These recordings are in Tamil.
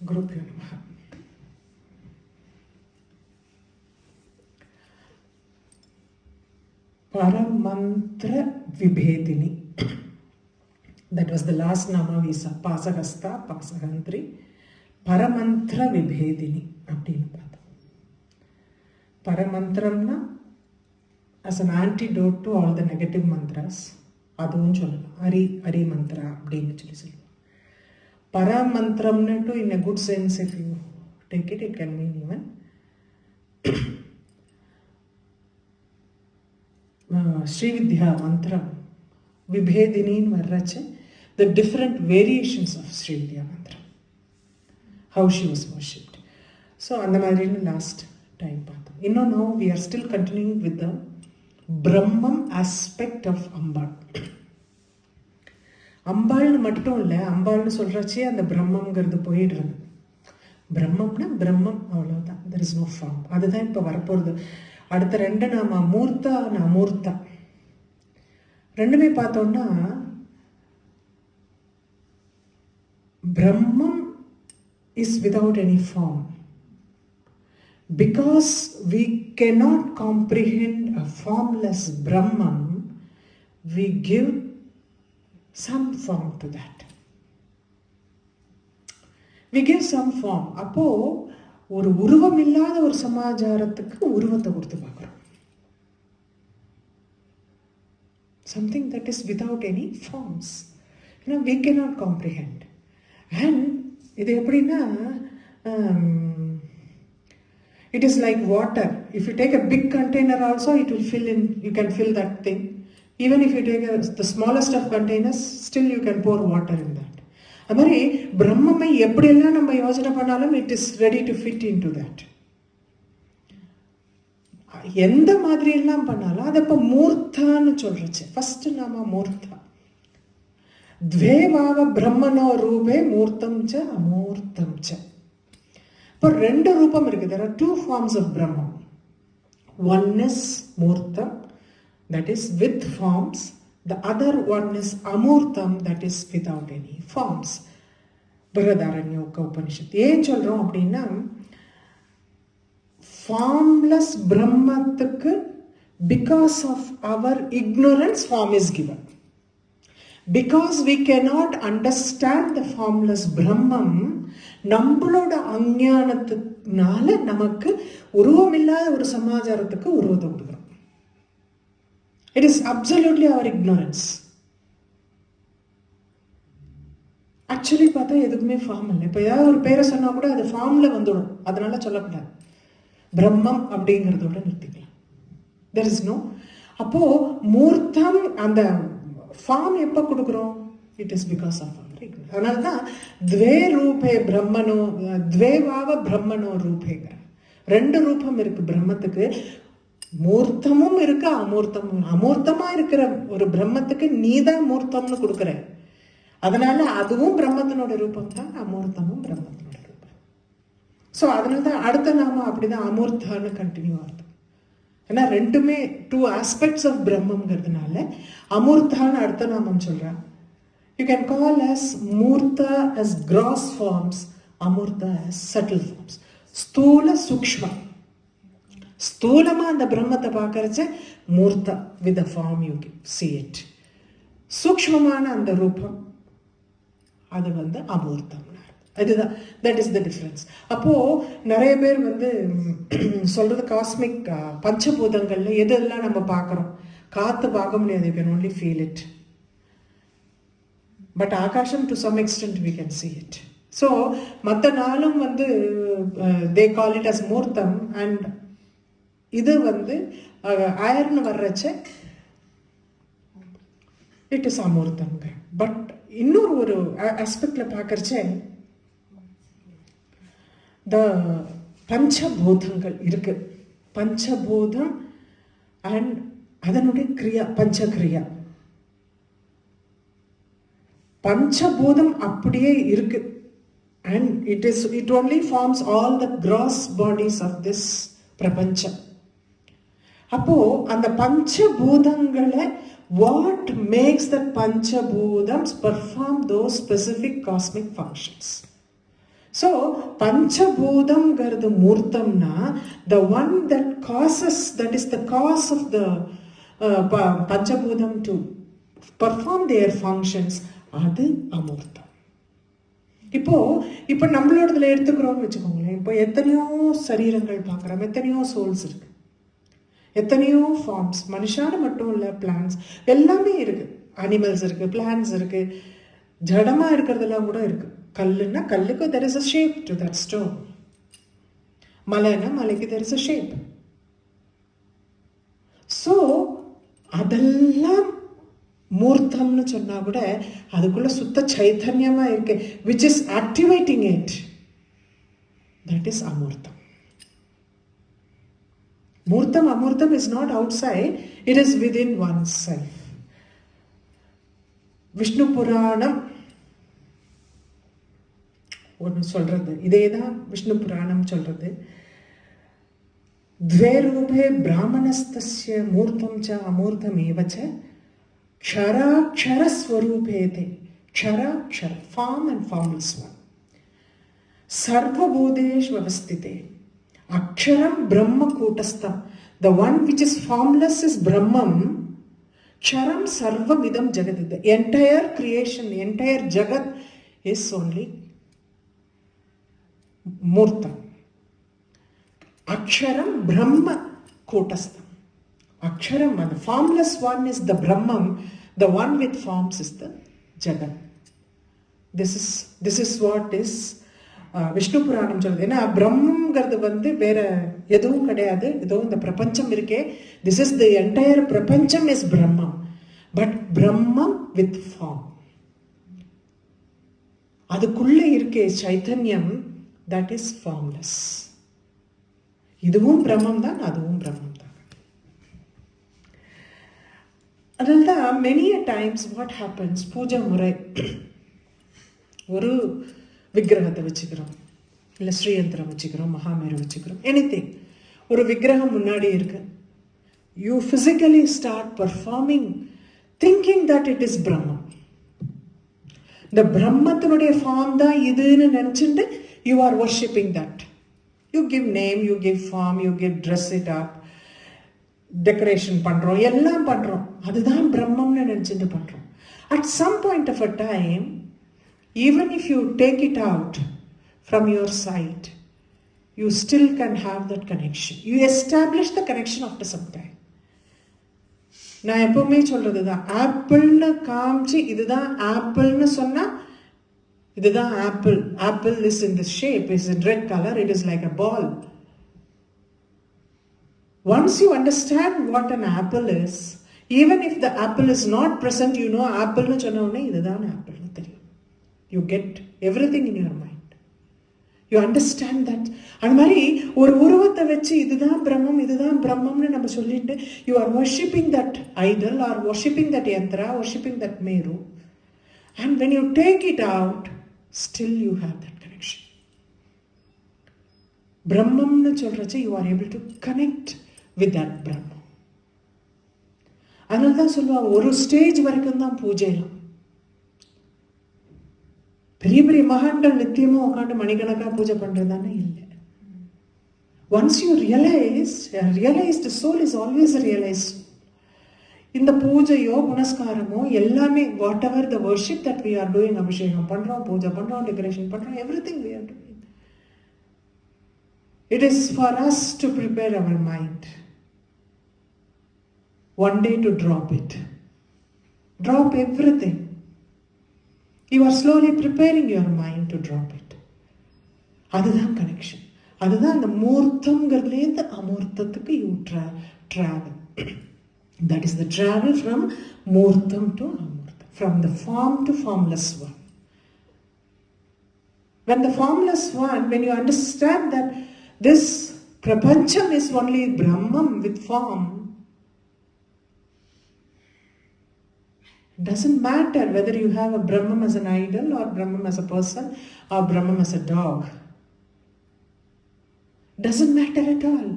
Gurubhyo Namaha. Paramantra Vibhedini. That was the last nama we saw. Pasahasta, Pasahantri. Paramantra Vibhedini. Paramantramna as an antidote to all the negative mantras. Adun sollala. Ari mantra அப்படின்னு சொல்லி சொல்லுவோம். Paramantramna to in a good sense, if you take it, it can mean even Srividya Mantra Vibhedini varrache, the different variations of Srividya Mantra, how she was worshipped. So அந்த மாதிரி last time பார்த்தோம். இன்னும் now we are still continuing with the Brahman aspect of Ambal. அம்பாள்னு மட்டும் இல்லை, அம்பாள்னு சொல்கிறச்சே அந்த பிரம்மங்கிறது போயிடுறது. பிரம்மம்னா பிரம்மம், அவ்வளோதான். There is no form. அதுதான் இப்போ வரப்போகிறது. அடுத்த ரெண்டு நாம மூர்த்தா அமூர்த்தா ரெண்டுமே பார்த்தோம்னா பிரம்மம் is without any form. Because we cannot comprehend a formless Brahman, we give some form to that. We give some form. அப்போ ஒரு உருவம் இல்லாத ஒரு சமாச்சாரத்துக்கு உருவத்தை கொடுத்து பார்க்குறோம். Something that is without any forms. We cannot comprehend. And இது எப்படின்னா, it is like water. If you take a big container also, it will fill in, you can fill that thing. Even if you take the smallest of containers, still you can pour water in that. அது மாதிரி பிரம்மமை எப்படியெல்லாம் நம்ம யோசனை பண்ணாலும் it is ready to fit into that. எந்த மாதிரி எல்லாம் பண்ணாலும் அது இப்போ மூர்த்தான்னு சொல்றச்சு. ஃபர்ஸ்ட் நாம மூர்த்தா. துவேவாவ பிரம்மனோ ரூபே மூர்த்தம் ச அமூர்த்தம் ச. இப்போ ரெண்டு ரூபம் இருக்கு. There are two forms of Brahman. One is Murtam, that is with forms. The other one is Amurtam, that is without any forms. Brihadaranyaka Upanishad. ஏன் சொல்றோம் அப்படின்னா, formless பிரம்மத்துக்கு because of our ignorance form is given. Because we cannot understand the formless Brahman, நம்மளோட அஞ்ஞானத்தினால நமக்கு உருவமில்லாத ஒரு சமாச்சாரத்துக்கு உருவத்தை கொடுக்குறோம். It is absolutely our ignorance. Actually பார்த்தா எதுக்குமே ஃபார்ம் இல்லை. இப்போ ஏதாவது ஒரு பேரை சொன்னா கூட அது ஃபார்ம்ல வந்துடும். அதனால சொல்லக்கூடாது. பிரம்மம் அப்படிங்கிறதோட நிறுத்திக்கலாம். There is no. அப்போ மூர்த்தம் அந்த ஃபார்ம் எப்போ கொடுக்குறோம்? It is because of our ignorance. அதனால தான் துவே ரூபே பிரம்மனோ, துவேவாவ பிரம்மனோ ரூபேங்கிற ரெண்டு ரூபம் இருக்கு பிரம்மத்துக்கு. மூர்த்தமும் இருக்கு, அமூர்த்தமும். அமூர்த்தமா இருக்கிற ஒரு பிரம்மத்துக்கு நீதான் மூர்த்தம்னு கொடுக்குற. அதனால அதுவும் பிரம்மத்தினோட ரூபம் தான், அமூர்த்தமும் பிரம்மத்தினோட ரூபம். ஸோ அதனால தான் அடுத்த நாம அப்படிதான் அமூர்த்தான்னு கண்டினியூ ஆகுது. ஏன்னா ரெண்டுமே டூ ஆஸ்பெக்ட்ஸ் ஆஃப் பிரம்மங்கிறதுனால அமூர்த்தான்னு அடுத்த நாமம் சொல்றான். You can call as murta as gross forms, amurta as subtle forms. ஸ்தூல சூக்ஷ்மம். ஸ்தூலமா அந்த பிரம்மத்தை பார்க்கறச்ச மூர்த்தா with the form you see it. சூக்ஷ்மமான அந்த ரூபம் அது அமூர்த்தம். அதுதான், தட் இஸ் த டிஃபரன்ஸ். அப்போ நிறைய பேர் சொல்றது காஸ்மிக் பஞ்சபூதங்கள்ல எதெல்லாம் நம்ம பார்க்குறோம். காத்து பார்க்க முடியாது, you can only feel it. But akasham to some extent we can see it. So மற்ற நாளும் they call it as murtam. And இது அயர்னு வர்றச்ச இட் இஸ் அமூர்த்தங்க. பட் இன்னொரு ஒரு ஆஸ்பெக்ட்ல பார்க்கறச்ச த பஞ்சபூதங்கள் இருக்கு. பஞ்சபூதம் அண்ட் அதனுடைய கிரியா, பஞ்சகிரியா. பஞ்சபூதம் அப்படியே இருக்கு. And it only forms all the gross bodies of this பிரபஞ்சம். அப்போ அந்த பஞ்சபூதங்களை what makes the Panchabhutams perform those specific cosmic functions? So, Panchabhudam gardu Murtamna, the one that causes, that is the cause of the Panchabhudam to perform their functions, adu Amurtam. இப்போ நம்மளோடதுல எடுத்துக்கிறோம்னு வச்சுக்கோங்களேன். இப்போ எத்தனையோ சரீரங்கள் பார்க்குறோம், எத்தனையோ சோல்ஸ் இருக்கு, எத்தனையோ ஃபார்ம்ஸ், மனுஷான மட்டும் இல்லை, பிளான்ஸ் எல்லாமே இருக்கு, அனிமல்ஸ் இருக்கு, பிளான்ஸ் இருக்கு, ஜடமா இருக்கிறதெல்லாம் கூட இருக்கு. கல்லுன்னா கல்லுக்கு there is a shape to that stone. மலைன்னா மலைக்கு there is a shape. So அதெல்லாம் மூர்த்தம்னு சொன்னா கூட அதுக்குள்ள சுத்த சைத்தன்யமா இருக்கு, which is activating it. That is amurtam. Murtam, amurtam is not outside, it is within oneself. Vishnu Puranam ஒன்று சொல்றது, இதே தான் விஷ்ணு புராணம் சொல்றது. द्वे रूपे ब्राह्मणस्तस्य मूर्तं च अमूर्तमेव च क्षराक्षरस्वरूपेते. क्षराक्षर, form and formless one. सर्वभूतेषु व्यवस्थिते. अक्षरं ब्रह्म कूटस्थं. The one which is formless is Brahman. Ksharam sarvamidam jagat. The entire creation, the entire jagat is only Murtam. Aksharam Brahma Kotastham. Aksharam, the formless one is the Brahman, the one with forms is the Jagat. This is what is Vishnu Puranam சொல்றது. ஏன்னா பிரம்மங்கிறது வந்து வேற எதுவும் கிடையாது, ஏதோ இந்த பிரபஞ்சம் இருக்கே, this is the entire பிரபஞ்சம் is Brahman, but Brahman with form. அதுக்குள்ள இருக்கே சைத்தன்யம், that is formless. இதுவும் பிரம்மம் தான், அதுவும் பிரம்மம் தான். அதனால்தான் many a times what happens, பூஜை முறை, ஒரு விக்கிரகத்தை வச்சுக்கிறோம், இல்லை ஸ்ரீயந்திரம் வச்சுக்கிறோம், மகாமேரு வச்சுக்கிறோம், எனிதிங், ஒரு விக்கிரகம் முன்னாடி இருக்கு, you physically start performing thinking that it is Brahman. இந்த பிரம்மத்தினுடைய ஃபார்ம் தான் இதுன்னு நினைச்சுட்டு you are worshipping that. You give name, you give form, you give dress it up, decoration பண்றோம், எல்லாம் பண்றோம், அதுதான் பிரம்மம்னு நினைச்சிட்டு பண்றோம். At some point of a time, even if you take it out from your sight, you still can have that connection. You establish the connection after some time. நான் எப்பவுமே சொல்றதுதான், ஆப்பிள்னு காமிச்சு இதுதான் ஆப்பிள்னு சொன்னா இதுதான் apple. Apple is in this shape, is in red color, it is like a ball. Once you understand what an apple is, even if the apple is not present, you know apple nu சொன்ன உடனே இதுதான் ஆப்பிள் னு தெரியும். You get everything in your mind. You understand that. அந்த மாதிரி ஒரு உருவத்தை வச்சு இதுதான் பிரம்மம், இதுதான் பிரம்மம்னு நம்ம சொல்லிட்டு you are worshipping that idol or worshipping that yantra, worshipping that meru. And when you take it out, still you have that connection. Brahmamnu சொல்றச்சு you are able to connect with that Brahman. அதனால தான் சொல்லுவாங்க, ஒரு ஸ்டேஜ் வரைக்கும் தான் பூஜைலாம். பெரிய பெரிய மகான்கள் நித்தியமா உட்காந்து மணிக்கணக்கா பூஜை பண்றதுதானே இல்லை. Once you realize the soul is always realized. இந்த பூஜையோ புனஸ்காரமோ எல்லாமே, whatever the worship that we are doing, அபிஷேகம் பண்றோம், பூஜை பண்றோம், டெக்கரேஷன் பண்றோம், everything we are doing. It is for us to prepare our mind. One day to drop it. Drop everything. You are slowly preparing your mind to drop it. அதுதான் கனெக்ஷன். அதுதான் அந்த மூர்த்தம்ங்கிறதுலேருந்து அமூர்த்தத்துக்கு you travel. That is the travel from Murtam to Amurtam, from the form to formless one. When the formless one, when you understand that this prapancham is only Brahman with form, doesn't matter whether you have a Brahman as an idol or Brahman as a person or Brahman as a dog. Doesn't matter at all.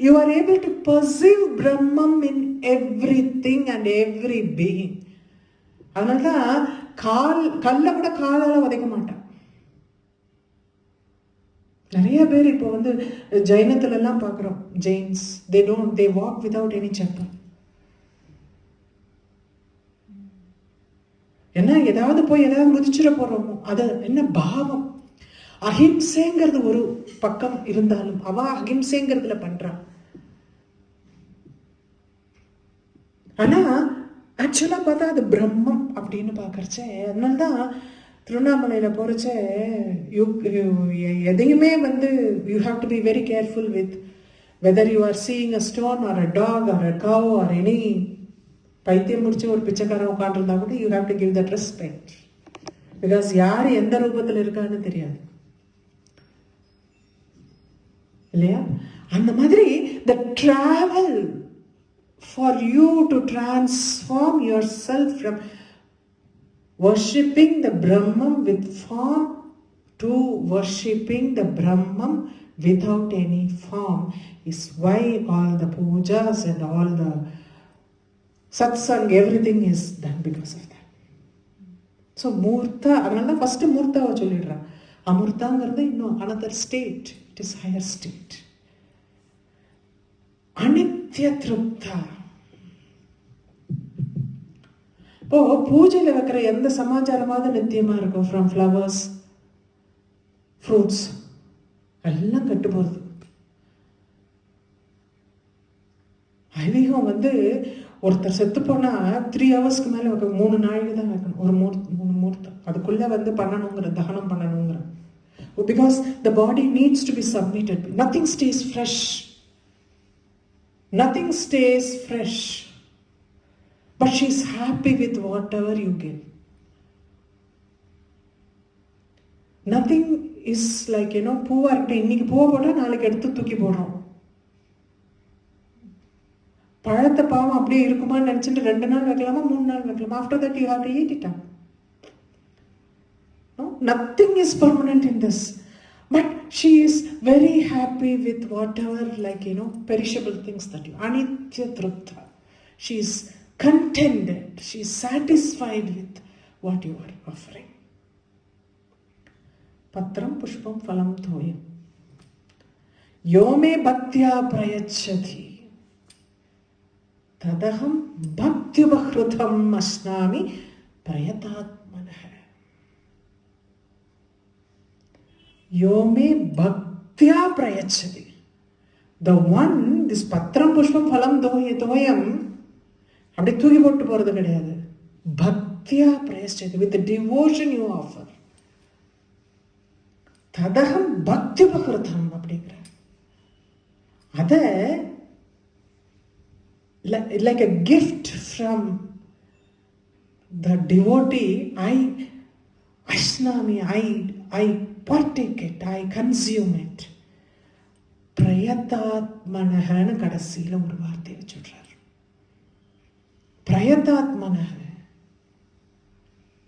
You are able to perceive Brahman in everything and every being. அதனால்தான் கல்லை கூட காலால உதைக்க மாட்டான். நிறைய பேர் இப்போ வந்து ஜெயினத்துல எல்லாம் பார்க்குறோம், Jains, they walk without any chappal. என்ன ஏதாவது போய் ஏதாவது முதிச்சிட போறோமோ, அது என்ன பாவம். அஹிம்சைங்கிறது ஒரு பக்கம் இருந்தாலும் அவ அஹிம்சைங்கிறதுல பண்றான். ஆனா ஆக்சுவலா பார்த்தா அது பிரம்மம் அப்படின்னு பாக்கறச்சே. அதனால்தான் திருவண்ணாமலையில போறச்சே எதையுமே வந்து you have to be very careful with whether you are seeing a stone or a dog or a cow or any. பைத்தியம் முடிச்சு ஒரு பிச்சைக்காரன் உட்காந்துருந்தா கூட you have to give that respect. Because யார் எந்த ரூபத்தில் இருக்கான்னு தெரியாது இல்லையா? அந்த மாதிரி the travel for you to transform yourself from worshipping the Brahman with form to worshipping the Brahman without any form is why all the pujas and all the satsang, everything is done because of that. So மூர்த்தா, அதனால ஃபர்ஸ்ட் மூர்த்தாவை சொல்லிடுறான். அமூர்த்தாங்கிறது இன்னும் another state, it is higher state. அனித்ய Tripta. இப்போ பூஜையில் வைக்கிற எந்த சமாச்சாரமாவது நித்தியமா இருக்கும். ஃப்ரம் ஃப்ளவர்ஸ், ஃப்ரூட்ஸ் எல்லாம் கட்டு போறது. ஐதீகம் வந்து ஒருத்தர் செத்து போனா 3 hours மேல வைக்க 3 நாளைக்கு தான் வைக்கணும். ஒரு 3 முகூர்த்தம் அதுக்குள்ள வந்து பண்ணணுங்கிற, தகனம் பண்ணணுங்கிற. Because the body needs to be submitted. Nothing stay fresh. Nothing stays fresh, but she's happy with whatever you give. Nothing is like, பூவா இருக்கட்டும், இன்னைக்கு பூவை போட்டா நாளைக்கு எடுத்து தூக்கி போடுறோம். பழத்தை பாவம் அப்படியே இருக்குமான்னு நினைச்சிட்டு 2 நாள் வைக்கலாமா, 3 நாள் வைக்கலாமா. After that you have to eat it up. No? Nothing is permanent in this. But she is very happy with whatever, like, perishable things that you. Anitya Trupta. She is contented. She is satisfied with what you are offering. Patram pushpam phalam thoyam. Yome bhaktya prayachati. Tadaham bhaktyubahrutam asnami prayatatmanah. Yome bhaktya prayachati. The one, this patram pushpam phalam thoyam, அப்படி தூக்கி போட்டு போறது கிடையாது. பக்தியா பிரயச்சதி, with the devotion you offer. ததகம் பக்தி பகிருதம் அப்படிங்கிற அத like a gift from the devotee. I partake it, I consume it. பிரயதாத்மனஹன்னு கடைசியில ஒரு வார்த்தை வச்சுடுறார். பிரயதாத்மனஹ,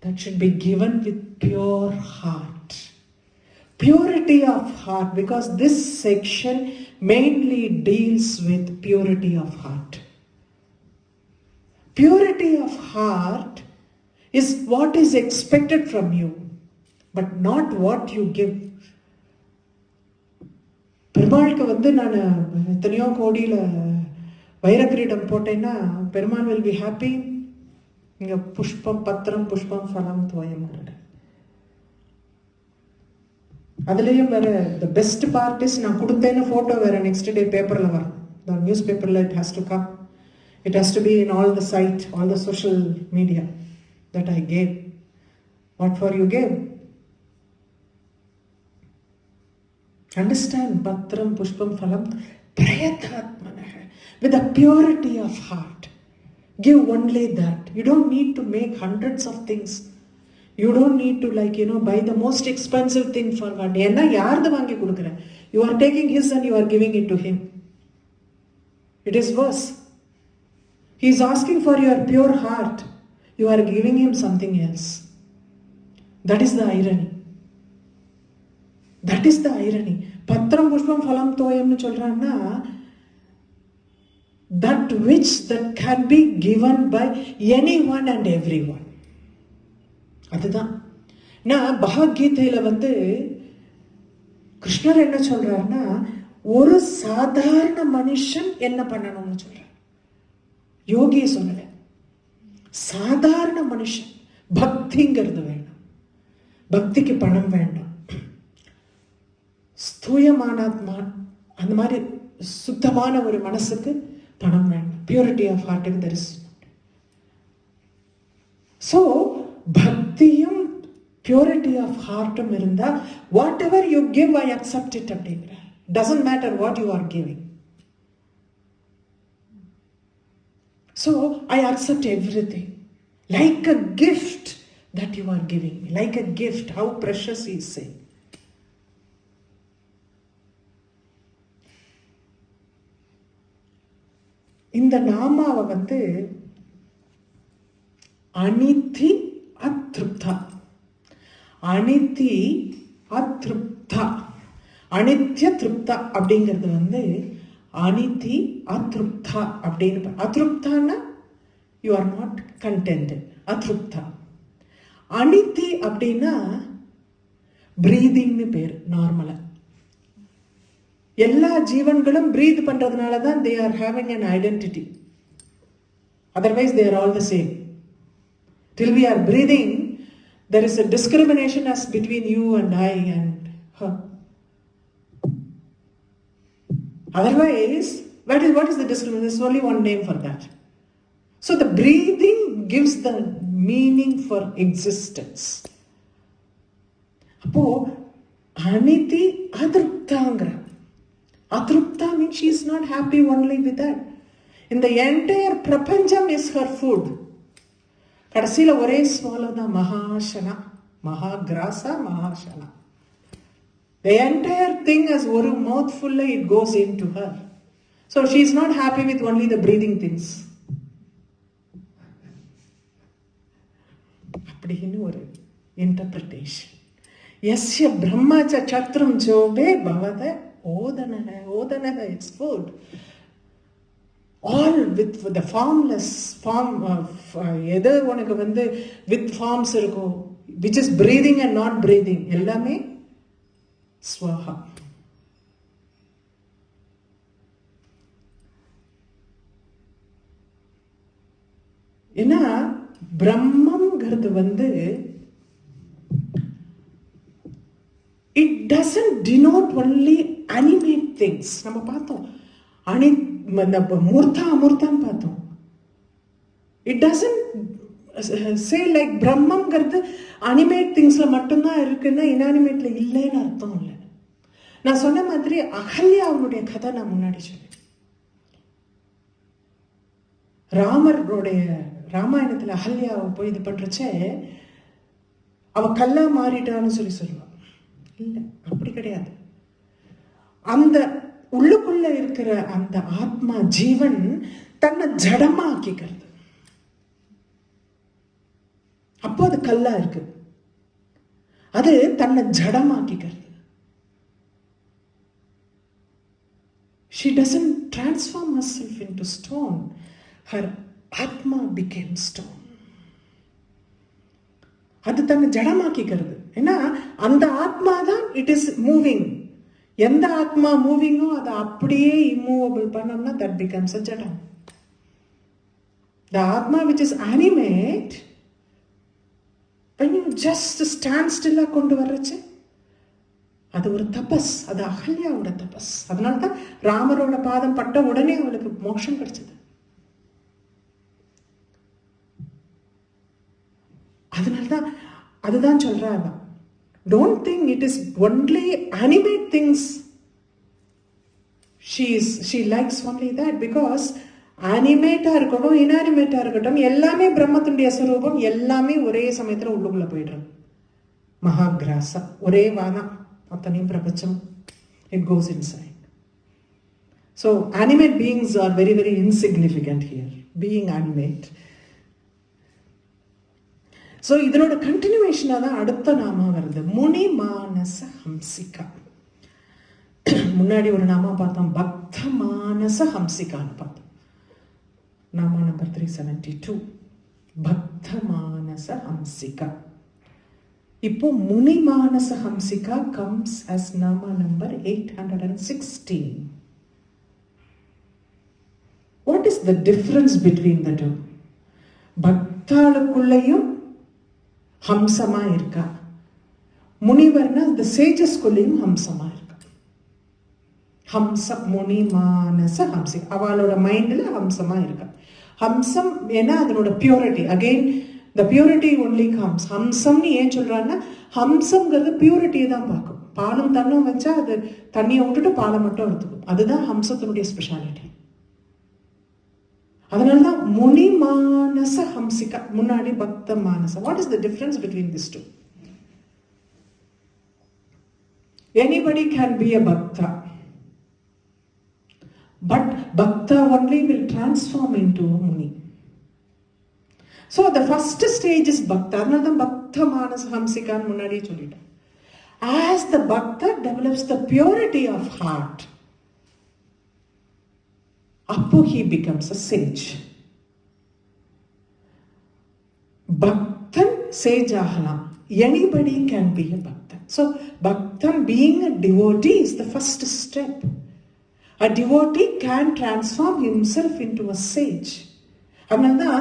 that should be given with pure heart. Purity of heart, because this section mainly deals with purity of heart. Purity of heart is what is expected from you, but not what you give. பெருமாளுக்கு வந்து நான் எத்தனையோ கோடியில் வைரக்கிரீடம் போட்டேன்னா பெருமாள் will be happy. இங்கே புஷ்பம் பத்திரம் புஷ்பம் ஃபலம் துவயம். அதுலேயும் வேற the best part is நான் கொடுத்தேன்னு ஃபோட்டோ வேற நெக்ஸ்ட் டே பேப்பரில் வரும். The newspaperல it has to come. It has to be in all the site, all the social media that I gave. What for you gave? Understand, patram pushpam phalam prayatatmanah, with a purity of heart. Give only that. You don't need to make hundreds of things. You don't need to buy the most expensive thing for God. Enna yaardu vaangi kudukren? You are taking his and you are giving it to him. It is worse. He is asking for your pure heart. You are giving him something else. That is the irony. That is the irony. Patram pushpam phalam thoyam nu solrana, that which that can be given by anyone and everyone. அதுதான். நான் பகவத்கீதையில கிருஷ்ணர் என்ன சொல்றாருன்னா, ஒரு சாதாரண மனுஷன் என்ன பண்ணணும்னு சொல்றார். யோகிய சொல்லல, சாதாரண மனுஷன். பக்திங்கிறது வேண்டாம், பக்திக்கு பணம் வேண்டாம். ஸ்தூயமான அந்த மாதிரி சுத்தமான ஒரு மனசுக்கு பணம் வேண்டாம். பியூரிட்டி ஆஃப் ஹார்ட்டுக்கு தெர் இஸ். ஸோ பக்தியும் பியூரிட்டி ஆஃப் ஹார்ட்டும் இருந்தா whatever you give I accept it அப்படிங்கிற. Doesn't matter what you are giving. So I accept everything like a gift that you are giving me, like a gift. How precious he is saying. இந்த நாமாவை அனிதி அத்ருப்தா, அனிதி அத்ருப்தா, அனித்ய திருப்தா அப்படிங்கிறது அனிதி அத்ருப்தா அப்படின்னு. அத்ருப்தான்னா you are not contented. அத்ருப்தா. Anithi அப்படின்னா பிரீதிங்னு பேர். நார்மலா எல்லா ஜீவன்களும் பிரீத் பண்றதுனால தான் they are having an identity. Otherwise they are all the same. Till we are breathing, there is a discrimination as between you and I and her. Otherwise, what is the discrimination? There's only one name for that. So the breathing gives the meaning for existence. அப்போ Anithi அதிருப்தாங்கிற. அதிருப்தா means she is not happy only with that. In the entire பிரபஞ்சம் is her food. கடைசியில ஒரே swallow தான் மகாசனா, மகாகிராசா, மகாசனா. The entire thing as ஒரு mouthful it goes into her. So she is not happy with only the breathing things. அப்படின்னு ஒரு இன்டர்பிரிட்டேஷன். யஸ்ய பிரம்மச்ச சத்ரம் ஜோபே பவத ஓதனக. ஓதனக it's food. All with the formless form. எது உனக்கு வித் ஃபார்ம்ஸ் இருக்கும், which is breathing and not breathing, எல்லாமே ஸ்வாஹா. ஏன்னா பிரம்மம்ங்கிறது it doesn't denote only animate things. நம்ம பார்த்தோம் மூர்த்தா அமூர்த்தான்னு பார்த்தோம். It doesn't say like பிரம்மம்ங்கிறது அனிமேட் திங்ஸ்ல மட்டும்தான் இருக்குன்னா இன்அனிமேட்ல இல்லைன்னு அர்த்தம் இல்லை. நான் சொன்ன மாதிரி அகல்யா அவனுடைய கதை நான் முன்னாடி சொன்னேன். ராமருடைய ராமாயணத்துல அகல்யாவை போய் இது பண்றச்சே அவ கல்லா மாறிட்டான்னு சொல்லுவான். இல்ல, அப்படி கிடையாது. அந்த உள்ளுக்குள்ள இருக்கிற அந்த ஆத்மா ஜீவன் தன்னை ஜடமாக்கிக்கிறது. அப்போ அது கல்லா இருக்கு. அது தன்னை ஜடமாக்கிக்கிறது. She doesn't transform herself into stone. Her atma became stone. அது தன்னை ஜடமாக்கிக்கிறது. ஏன்னா அந்த ஆத்மா தான் இட் இஸ் மூவிங். எந்த ஆத்மா மூவிங்கோ அதை அப்படியே இம்மூவபிள் பண்ணோம்னா தட் பிகம்ஸ் அ ஜடம். The atma which is animate, when you just stand still கொண்டு வர்றச்சு அது ஒரு தபஸ். அது அகல்யாவோட தபஸ். அதனால தான் ராமரோட பாதம் பட்ட உடனே அவளுக்கு மோட்சம் கிடைச்சது. அதனால்தான் அதுதான் சொல்றா. Don't think it is only animate things. She likes only that because animate இருக்கட்டும் inanimate இருக்கட்டும் எல்லாமே பிரம்மத்துடைய ஸ்வரூபம். எல்லாமே ஒரே சமயத்துல உள்ளுக்குள்ள போயிடுறது. மகாகிராசா ஒரே வாதம் அத்தனையும் பிரபஞ்சம். It goes inside. So animate beings are very very insignificant here. Being animate. So இதனோட கண்டினியூவேஷனாக தான் அடுத்த நாமா வருது, முனி மானச ஹம்சிகா. முன்னாடி ஒரு நாமா பார்த்தோம், பக்த மானச ஹம்சிகான்னு பார்த்தோம். நாமா நம்பர் 372, பக்த மானச ஹம்சிகா. இப்போ முனி மானச Hamsika comes as nama number 816. What is the difference between the two? பக்தாளுக்குள்ளேயும் ஹம்சமா இருக்கா, முனிவர்னா the sagesக்குள்ளேயும் ஹம்சமா இருக்கா. ஹம்ச முனி மானச ஹம்சிகா, அவளோட மைண்ட்ல ஹம்சமா இருக்கா. ஹம்சம் ஏன்னா அதனோட purity, again the purity only comes. ஹம்சம்னு ஏன் சொல்றாங்கன்னா, ஹம்சம்ங்கிறது பியூரிட்டியை தான் பார்க்கும். பாலும் தண்ணும் வச்சா அது தண்ணியை விட்டுட்டு பாலை மட்டும் எடுத்துக்கும். அதுதான் ஹம்சத்தினுடைய ஸ்பெஷாலிட்டி. அதனாலதான் முனி மானச ஹம்சிகா, முன்னாடி பக்த மானச. What is the difference between this two? Anybody can be a bhakta, but bhakta only will transform into a muni. So the first stage is bhakta. Adnala bhakta manasa hamsika munadi sollita. As the bhakta develops the purity of heart, appo he becomes a sage. Bhaktan sage ahalam. Anybody can be a bhakta. So bhaktan being a devotee is the first step. A devotee can transform himself into a sage. Adnala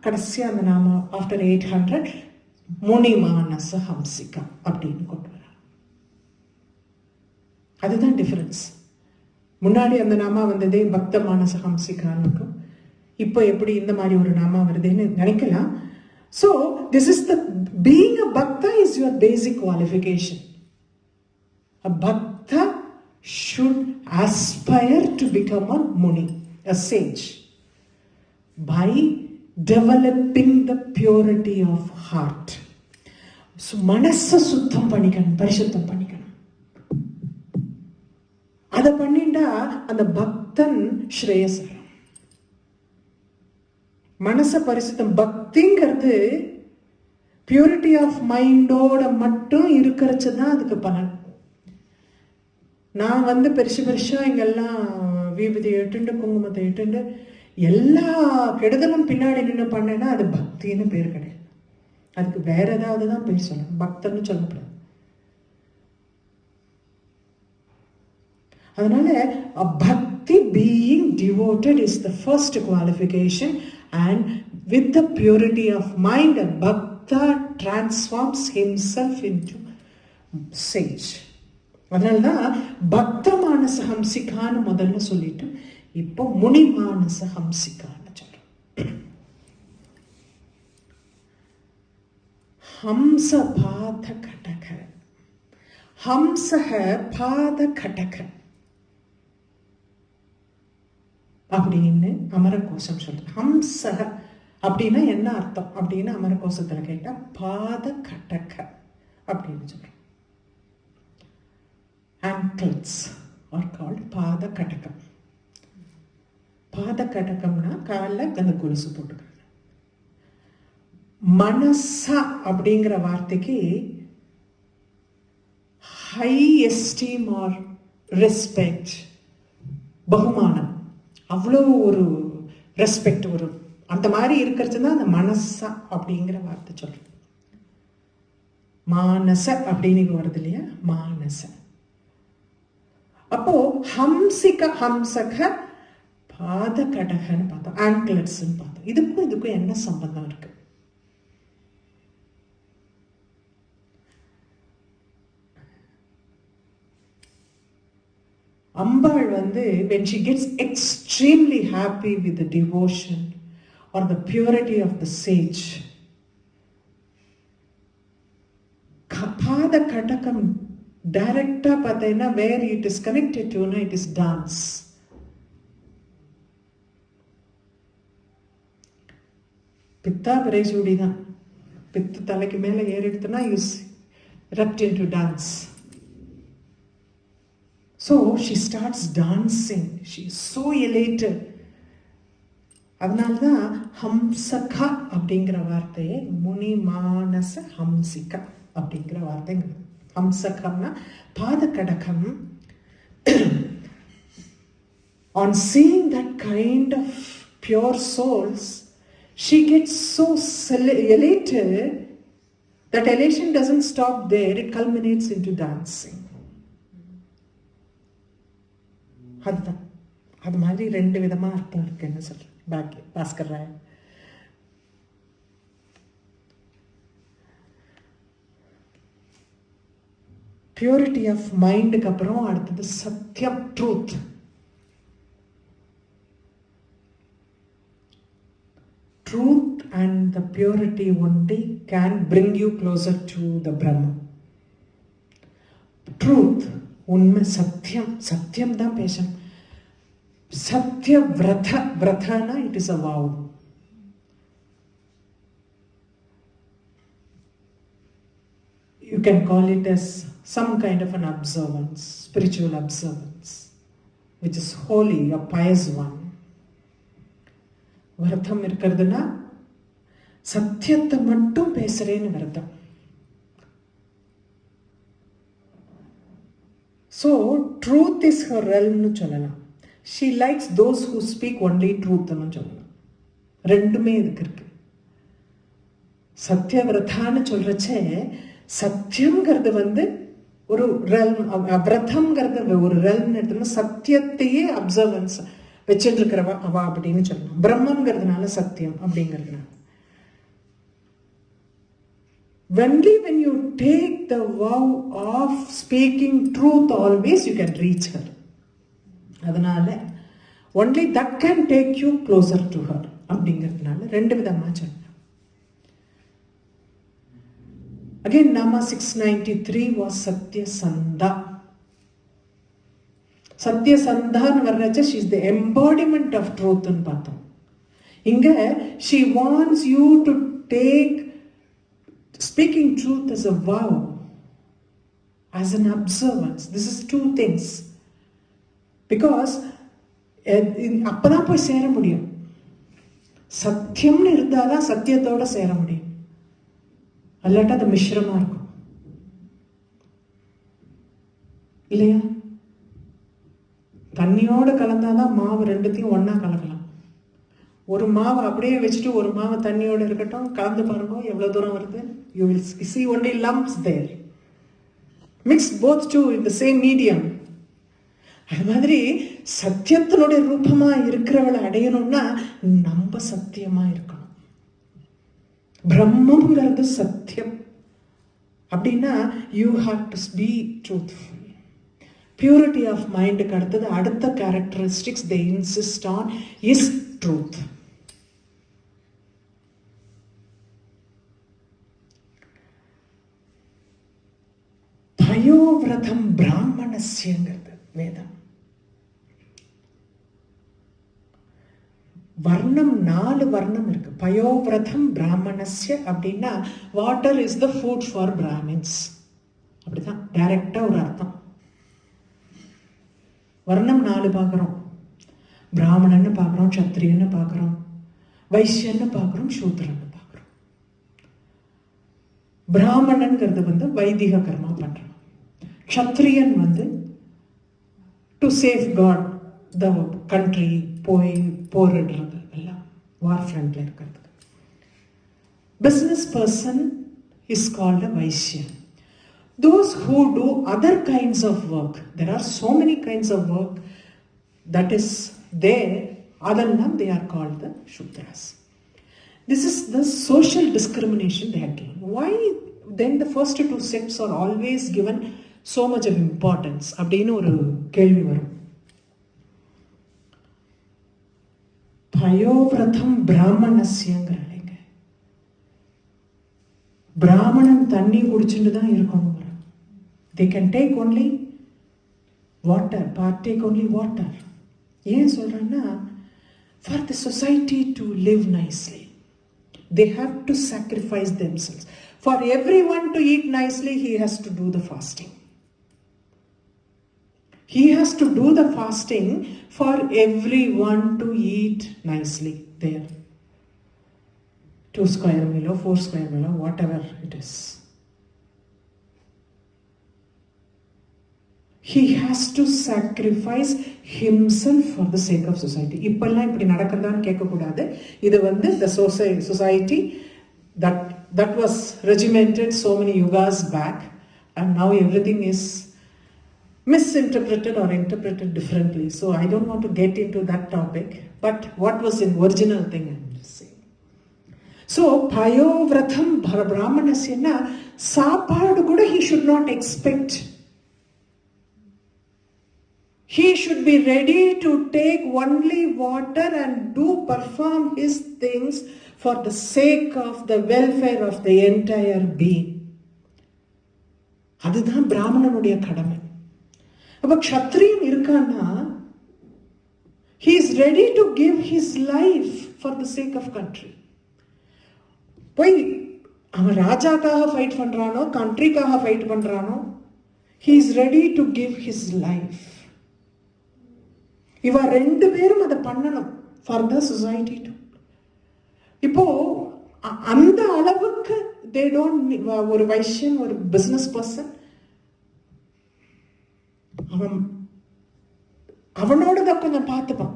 கடைசியாக அந்த நாம ஆஃப்டர் 800 முனி மானச ஹம்சிகா அப்படின்னு கொண்டு வர. அதுதான் டிஃபரன்ஸ். முன்னாடி அந்த நாமா வந்ததே பக்த மானச ஹம்சிகான்னு, இப்போ எப்படி இந்த மாதிரி ஒரு நாமா வருதுன்னு நினைக்கலாம். So this is the being a bhakta is your basic qualification. A bhakta should aspire to become a muni, a sage, by developing the purity of heart. So மனச சுத்தம் பண்ணிக்கணும், பரிசுத்தம் பண்ணிக்கணும். அதை பண்ணிட்டா அந்த பக்தன் ஸ்ரேயசரம். மனச பரிசுத்தம், பக்திங்கிறது பியூரிட்டி ஆஃப் மைண்டோட மட்டும் இருக்கிறச்சு தான் அதுக்கு பலன். நான் பெருசா இங்கெல்லாம் வீபதி இட்டுண்டு குங்குமத்தை இட்டுண்டு எல்லா கெடுதலும் பின்னாடி நின்று பண்ணேன்னா அது பக்தின்னு பேர் கிடையாது. அதுக்கு வேற ஏதாவது தான் பேர் சொல்லணும், பக்தன்னு சொல்லக்கூடாது. அதனால பக்தி, being devoted is the first qualification. And with the purity of mind a bhakta transforms himself into Sage. அதனாலதான் பக்த மானச ஹம்சிகான்னு முதல்ல சொல்லிட்டு இப்போ முனி மானச ஹம்சிகான்னு சொல்றோம். ஹம்ச பாத கடக, ஹம்சஹ பாத கடக அப்படின்னு அமரகோஷம் சொல்றேன். ஹம்சஹ அப்படின்னா என்ன அர்த்தம் அப்படின்னு அமரகோஷத்துல கேட்டா பாத கடக அப்படின்னு சொல்றோம். Anklets are called பாத கடகம். பாத கடகம்னா காலில் அந்த கொலுசு போட்டுக்கிறது. மனசா அப்படிங்கிற வார்த்தைக்கு ஹை எஸ்டீம் ஆர் ரெஸ்பெக்ட், பகுமானம், அவ்வளோ ஒரு ரெஸ்பெக்ட், ஒரு அந்த மாதிரி இருக்கிறது தான் அந்த மனசா அப்படிங்கிற வார்த்தை சொல்றது. மானச அப்படின்னு வருது இல்லையா, மானச. அப்போ ஹம்சிக ஹம்சக பாத கடகன்னு பார்த்தோம், ஆங்க்லெட்ஸ் பார்த்தோம். இதுக்கும் என்ன சம்பந்தம் இருக்கு? அம்பாள் when she gets extremely happy with the devotion or the purity of the sage, பாத கடகம் டைரக்டா பார்த்தீங்கன்னா where it is connected to, it is dance. பித்தா பிரைசூடி தான், பித்து தலைக்கு மேல ஏறிடுத்துனா use erupted into dance. So she starts dancing. She is so elated. அதனால்தான் ஹம்சகா அப்படிங்கிற வார்த்தையை முனி மானச ஹம்சிகா அப்படிங்கிற வார்த்தைங்க. ஹம்சகம்னா பாத கடகம். On seeing that kind of pure souls, she gets so elated That elation doesn't stop there, it culminates into dancing. அதுதான். அது மாதிரி 2 விதமா அர்த்தம் இருக்குன்னு சொல்றேன் பாஸ்கர் ராய். பியூரிட்டி ஆஃப் மைண்டுக்கு அப்புறம் அடுத்தது சத்தியம், truth. Truth and the purity only can bring you closer to the Brahma. Truth, unma, satyam, satyam தான் பேசணும். சத்ய விரத, விரதனா it is a vow. You can call it as some kind of an observance, spiritual observance, which is holy, a pious one. விரதம் இருக்கிறதுனா சத்தியத்தை மட்டும் பேசுறேன்னு விரதம். So truth is her realm னு சொல்லலாம். She likes those who speak only truth னு சொல்லலாம். ரெண்டுமே இதுக்கு இருக்கு. சத்திய விரதான்னு சொல்றச்சே சத்தியம்ங்கிறது ஒரு realm, விரதம்ங்கிறது ஒரு realm எடுத்தோம்னா சத்தியத்தையே அப்சர்வன்ஸ் வச்சுட்டு இருக்கிறவ அவா அப்படின்னு சொல்லலாம். பிரம்மங்கிறதுனால சத்தியம் அப்படிங்கிறதுனால. Only when you take the vow of speaking truth always you can reach her. அதனால only that can take you closer to her அப்படிங்கிறதுனால 2 விதமா சொல்லலாம். Again, Nama 693 was Satya Sandha. சத்யசந்தான்னு வர்றச்ச she is the embodiment of truth ன்னு பார்த்தோம். இங்க she wants you to take speaking truth as a vow, as an observance. This is 2 things. Because அப்பதான் போய் சேர முடியும். சத்தியம்னு இருந்தாதான் சத்தியத்தோட சேர முடியும். அல்லாட்டா அது மிஸ்ரமா இருக்கும் இல்லையா? தண்ணியோடு கலந்தாதான் மாவு 2த்தையும் ஒன்னா கலக்கலாம். ஒரு மாவை அப்படியே வச்சுட்டு ஒரு மாவை தண்ணியோடு இருக்கட்டும், கலந்து பாருங்க எவ்வளவு தூரம் வருது. You will see only lumps there. Mix both two in the same medium. அது மாதிரி சத்தியத்தினுடைய ரூபமா இருக்கிறவளை அடையணும்னா நம்ம சத்தியமா இருக்கணும். பிரம்மங்கிறது சத்தியம் அப்படின்னா you have to be truthful. Purity of mind அடுத்தது அடுத்த characteristics they insist on is truth. பயோவிரதம் பிராமணஸ்யங்கிறது வேதம். வர்ணம் 4 வர்ணம் இருக்கு. பயோவிரதம் பிராமணஸ்ய அப்படின்னா water is the food for Brahmins. அப்படிதான் டைரக்டா ஒரு அர்த்தம். வர்ணம் 4 பார்க்குறோம். பிராமணன்னு பார்க்குறோம், சத்திரியன்னு பார்க்குறோம், வைசியன்னு பார்க்குறோம், சூத்ரன்னு பார்க்குறோம். பிராமணன்கிறது வைதிக கர்மா பண்றோம். க்ஷத்ரியன் to safeguard the country, போய் போரிடுறது எல்லாம், வார் ஃப்ரண்ட்ல இருக்கிறது. Business person is called a வைசியன். Those who do other kinds of work, there are so many kinds of work that is there, adallam they are called the Shudras. This is the social discrimination they have given. Why then the first 2 steps are always given so much of importance? அப்படின்னு ஒரு கேள்வி வரும். பயோவிரதம் பிராமணஸ்யங்கிறாங்க. பிராமணன் தண்ணி குடிச்சுட்டு தான் இருக்கணும். They can take only water, partake only water. ஏன் சொல்றேன்னா, for the society to live nicely, they have to sacrifice themselves. For everyone to eat nicely, he has to do the fasting. He has to do the fasting for everyone to eat nicely there. 2 square meal or 4 square meal or whatever it is. He has to sacrifice himself for the sake of society. இப்பெல்லாம் இப்படி நடக்குதான்னு கேட்கக்கூடாது. இது the society that that was regimented so many yugas back, and now everything is misinterpreted or interpreted differently. So I don't want to get into that topic, but what was the original thing I'm just saying. So Payovratham Brahmanasya sapadu kuda he should not expect. He should be ready to take only water and perform his things for the sake of the welfare of the entire being. அதுதான் பிராமணனுடைய கடமை. அப்ப க்ஷத்ரியன் இருக்கான்னா, he is ready to give his life for the sake of country. போய் அவன் ராஜாக்காக ஃபைட் பண்றானோ கண்ட்ரிக்காக ஃபைட் பண்றானோ, he is ready to give his life. இவ ரெண்டு பேரும் அதை பண்ணணும் for the society too. இப்போ அந்த அளவுக்கு they don't, ஒரு வைஷ்யன் ஒரு பிசினஸ் பர்சன் அவனோட கொஞ்சம் பார்த்துப்பான்.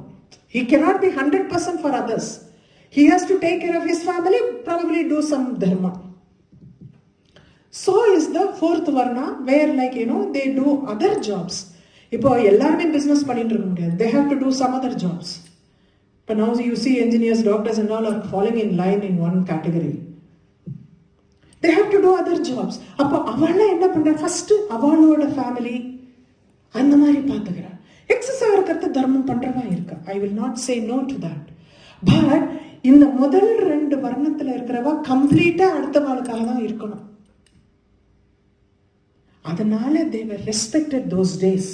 He cannot be 100% for others. He has to take care of his family, probably do some dharma. So is the fourth varna, where like they do other jobs. இப்போ எல்லாருமே பிசினஸ் பண்ணிட்டு இருக்க முடியாது. They have to do some other jobs. But now you see engineers, doctors and all are falling in line in one category. They have to do other jobs. அப்போ அவள என்ன பண்றா, ஃபர்ஸ்ட் அவளோட ஃபேமிலி அந்த மாதிரி பார்த்துக்கிறா. எக்ஸஸாக இருக்கிறது தர்மம் பண்றவா இருக்கா. I will not say no to that. But இந்த முதல் ரெண்டு வர்ணத்துல இருக்கிறவா கம்ப்ளீட்டா அடுத்தவாளுக்காக தான் இருக்கணும். அதனால they were respected those days.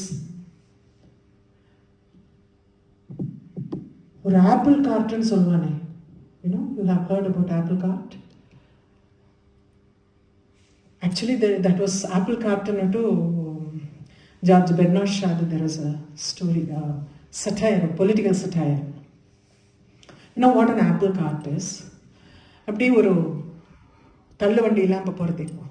ஒரு apple கார்ட்னு சொல்லுவானே, you have heard about apple cart? Actually that was apple cart to George Bernard Shaw. There is a story, satire, a political satire. You know what an apple cart is? அப்படி ஒரு தள்ளு வண்டியெல்லாம் இப்போ போகிறது. இப்போ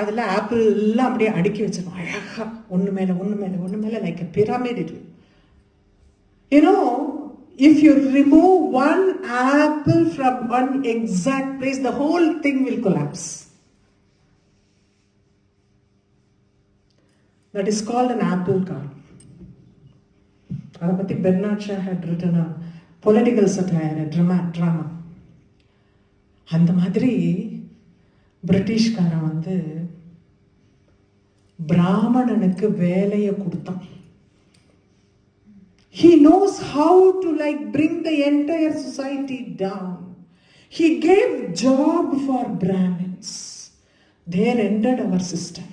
அதில் ஆப்பிள் எல்லாம் அப்படியே அடுக்கி வச்சிருக்கோம் அழகாக, ஒன்று மேலே ஒன்று மேலே ஒன்று மேலே, like a pyramid it will. If you remove one apple from one exact place, the whole thing will collapse. That is called an apple cart. அதை பற்றி Bernard Shaw had written a political satire, a drama. அந்த மாதிரி பிரிட்டிஷ்காரன் வந்து பிராமணனுக்கு வேலையை கொடுத்தான். He knows how to bring the entire society down. He gave job for Brahmins. There ended our system.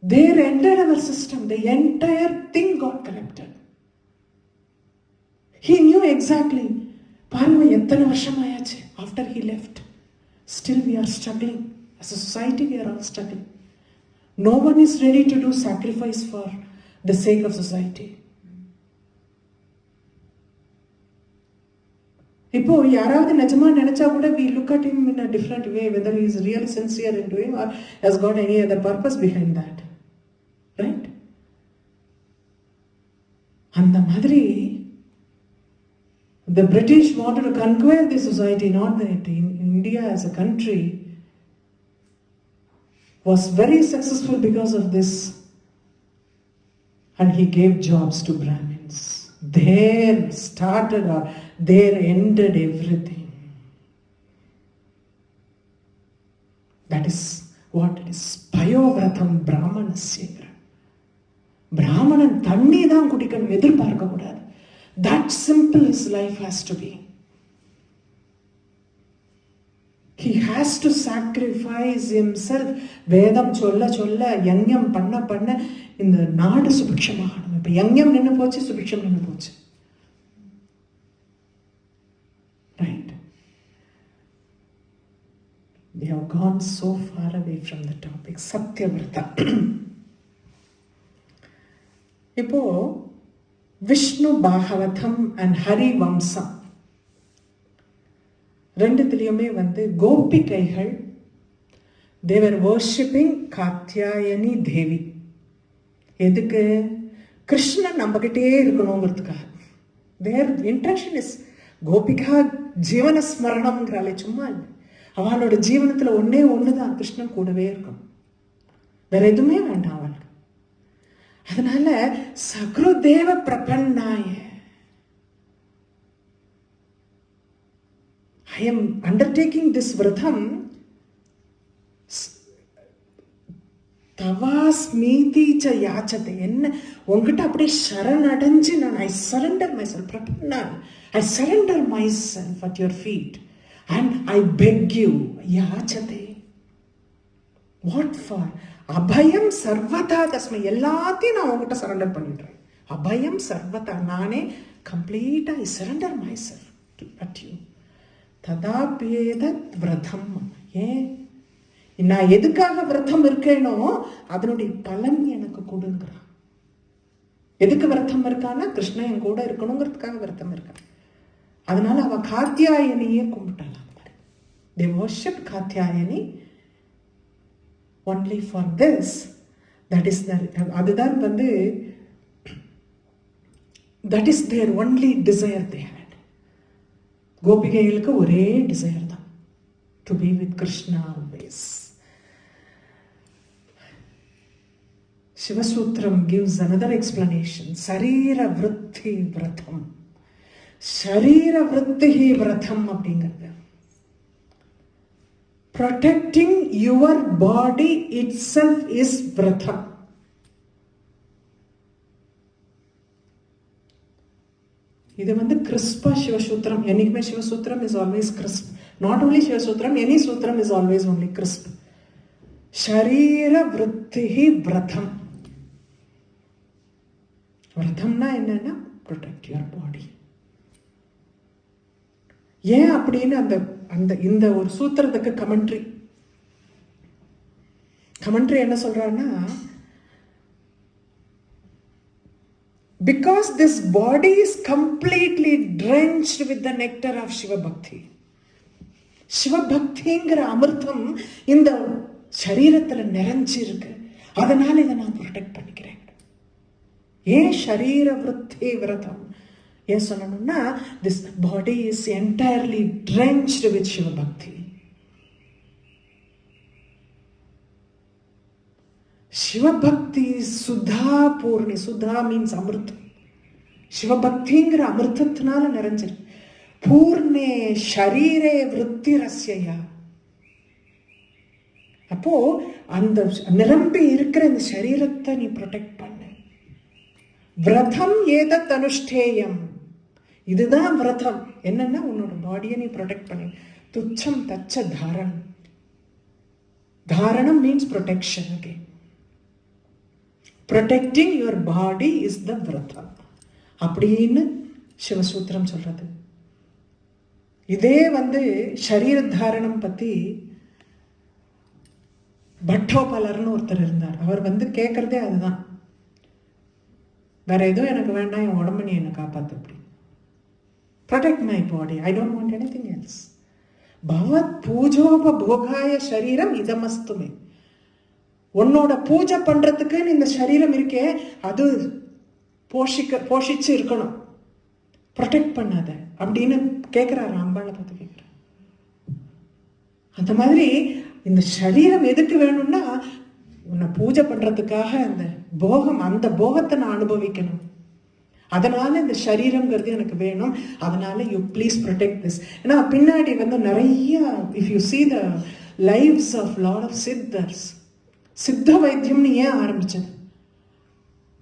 There ended our system. The entire thing got corrupted. He knew exactly. பாருங்க எத்தனை வருஷம் ஆயாச்சு after he left. Still we are struggling. As a society we are all struggling. No one is ready to do sacrifice for the sake of society. இப்போ யாராவது நிஜமா நினைச்சா கூட we look at him in a different way, whether he is really sincere in doing or has got any other purpose behind that. Right? அந்த மாதிரி the British wanted to conquer the society, not that India as a country was very successful because of this, and he gave jobs to Brahmins. There started or there ended everything. That is what it is. Payovratham Brahmanasya. Brahmanan தண்ணி தான் குடிக்கணும், எதிர்பார்க்க கூடாது. That simple his life has to be. He has to sacrifice himself. வேதம் சொல்ல சொல்ல யஞ்ஞம் பண்ண பண்ண இந்த நாடு சுபிக்ஷமாகணும். இப்ப யஞ்ஞம் நின்று போச்சு, சுபிக்ஷம் நின்று போச்சு. Right? They have gone so far away from the topic. Satyavrata. இப்போ விஷ்ணு பாகவதம் அண்ட் ஹரி வம்சம் ரெண்டுத்திலையுமே வந்து கோபிகைகள் they were worshipping காத்யாயனி தேவி. எதுக்கு? கிருஷ்ணன் நம்மகிட்டே இருக்கணுங்கிறதுக்காக. their intention is கோபிகா ஜீவன ஸ்மரணம்ங்கிறாளே, சும்மா இல்லை. அவளோட ஜீவனத்துல ஒன்னே ஒண்ணுதான், கிருஷ்ணன் கூடவே இருக்கும், வேற எதுவுமே வேண்டாம் அவளுக்கு. அதனால சக்ருதேவ பிரபன்னாய I am undertaking this vratham தவாஸ்மீதி ச யாச்சதே, என்ன உங்ககிட்ட அப்படியே சரணடைஞ்சு நான் ஐ சரண்டர் மை செல்ஃப், பிரபன்னாய் I surrender myself at your feet and I beg you யாச்சதே. What for? அபயம் சர்வதா தஸ்மை, எல்லாத்தையும் நான் உங்ககிட்ட சரண்டர் பண்ணிடுறேன். அபயம் சர்வதா, நானே கம்ப்ளீட்டா I surrender myself at you. ததாபேத விரதம். ஏன் நான் எதுக்காக விரதம் இருக்கேனோ அதனுடைய பலன் எனக்கு கொடுங்கிறான். எதுக்கு விரதம் இருக்கான்னா கிருஷ்ணன் என் கூட இருக்கணுங்கிறதுக்காக விரதம் இருக்கான். அதனால அவ காத்தியாயனியே கும்பிட்டாள். They worship Katyayani only for this. That is அதுதான் வந்து that is their only desire they had. கோபிகைகளுக்கு ஒரே டிசைர் தான், to be with Krishna always. சிவசூத்திரம் gives another explanation. சரீர விருத்தி விரதம், சரீர விருத்தி விரதம் அப்படிங்கிறது protecting your body itself is vratham. இது வந்து கிறிஸ்பா சிவசூத்திரம். என்னைக்குமே சிவசூத்திரம் is always crisp. Not only சிவசூத்திரம், எனி சூத்திரம் இஸ் ஆல்வேஸ் ஓன்லி கிறிஸ்ப். ஷரீர விருத்தி விரதம். விரதம்னா என்னன்னா ப்ரொடெக்ட் யுவர் பாடி. ஏன் அப்படின்னு அந்த அந்த இந்த ஒரு சூத்திரத்துக்கு கமெண்ட்ரி என்ன சொல்றான்னா, because this body is completely drenched with the nectar of Shiva Bhakti. Shiva Bhaktiங்கிற அமிர்தம் இந்த சரீரத்துல நிறைஞ்சிருக்கு. அதனால இதை நான் ப்ரொடெக்ட் பண்ணிக்கிறேன். ஏன் ஷரீர விருத்தி விரதம் ஏன் சொல்லணும்னா, this body is entirely drenched with Shiva Bhakti. சிவபக்தி சுதா பூர்ணி. சுதா மீன்ஸ் அமிர்தம். சிவபக்திங்கிற அமிர்தத்தினால நிறைஞ்சிருக்கு. பூர்ணே ஷரீரே விருத்தி ரஸ்யா. அப்போ அந்த நிரம்பி இருக்கிற இந்த சரீரத்தை நீ ப்ரொடெக்ட் பண்ணு. விரதம் ஏதத் அனுஷ்டேயம். இதுதான் விரதம். என்னன்னா உன்னோட பாடியை நீ ப்ரொடெக்ட் பண்ணு. துச்சம் தச்ச தாரணம். தாரணம் means protection. Okay, protecting your body is the vrata அப்படின்னு சிவசூத்திரம் சொல்றது. இதே வந்து ஷரீர தாரணம் பத்தி பட்டோபலர்னு ஒருத்தர் இருந்தார். அவர் வந்து கேட்கறதே அதுதான், வேற எதுவும் எனக்கு வேண்டாம், என் உடம்பு நீ என்னை காப்பாத்து. அப்படி protect my body, I don't want anything else. பவத் பூஜோபோகாய ஷரீரம் இதமஸ்துமே. உன்னோட பூஜை பண்றதுக்கு இந்த சரீரம் இருக்கே, அது போஷிச்சு இருக்கணும், ப்ரொடெக்ட் பண்ணாத அப்படின்னு கேட்கிறாரு. அம்பாளை பார்த்து கேட்கிறார். அந்த மாதிரி இந்த சரீரம் எதுக்கு வேணும்னா, உன்னை பூஜை பண்றதுக்காக அந்த போகம், அந்த போகத்தை நான் அனுபவிக்கணும். அதனால இந்த சரீரம்ங்கிறது எனக்கு வேணும். அதனால யூ ப்ளீஸ் ப்ரொடெக்ட் திஸ். ஏன்னா பின்னாடி வந்து நிறைய, if you see the lives of lot of siddhars, சித்த வைத்தியம்னு ஏன் ஆரம்பிச்சது?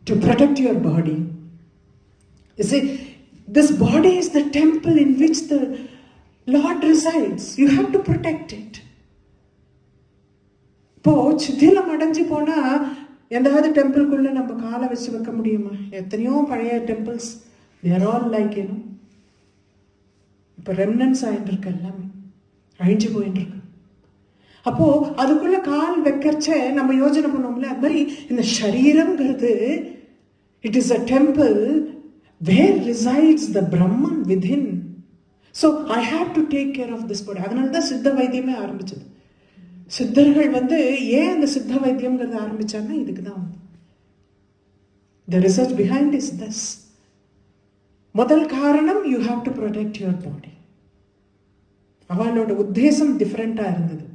To protect your body. This body is the temple in which the Lord resides. You have to protect it. இப்போ சித்திலம் அடைஞ்சு போனா எந்தாவது டெம்பிள்குள்ள நம்ம காலை வச்சு வைக்க முடியுமா? எத்தனையோ பழைய டெம்பிள்ஸ், தேர் ஆல் லைக் இப்போ ரெம்னன்ஸ் ஆயிட்டு இருக்கு, எல்லாமே அழிஞ்சு போயிட்டு இருக்கு. அப்போ அதுக்குள்ள கால் வைக்கிறச்ச நம்ம யோஜனை பண்ணோம்ல, அது மாதிரி இந்த சரீரம்ங்கிறது it is a temple where resides the Brahman within. So I have to take care of this body. அதனால தான் சித்த வைத்தியமே ஆரம்பிச்சது. சித்தர்கள் வந்து ஏன் அந்த சித்த வைத்தியம்ங்கிறது ஆரம்பிச்சாங்கன்னா இதுக்கு தான். The research behind is this. முதல் காரணம், you have to protect your body. அவளோட உத்தேசம் டிஃப்ரெண்டா இருந்தது.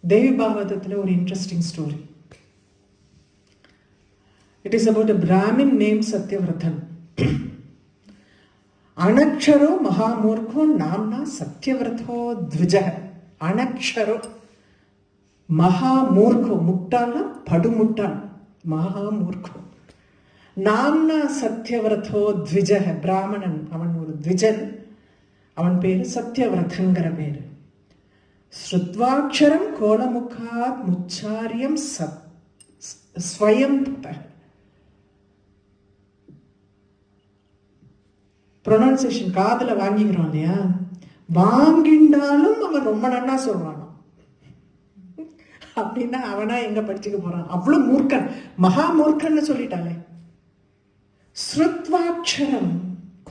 தேவி பாகவதத்தில் ஒரு interesting story. It is about a Brahmin named Satyavratan. Anaksharo Mahamurkho Namna Satyavratho Dvijah. Anaksharo Mahamurkho Muttana Padumuttan Mahamurkho Namna Satyavratho Dvijah. Brahmanan avan oru Dvijan. Avan peru Satyavrathangara peru. Srutvaksharam Kolamukhat Mucharyam Swayam Tatah. Pronunciation காதல வாங்கிக்கிறோம் இல்லையா, வாங்கிண்டாலும் அவன் ரொம்ப நன்னா சொல்றானோ அப்படின்னா அவனா எங்க படிச்சுக்க போறான்? அவ்வளவு மூர்க்கன், மகா மூர்க்கன்னு சொல்லிட்டாலே. ஸ்ருத்வாட்சரம்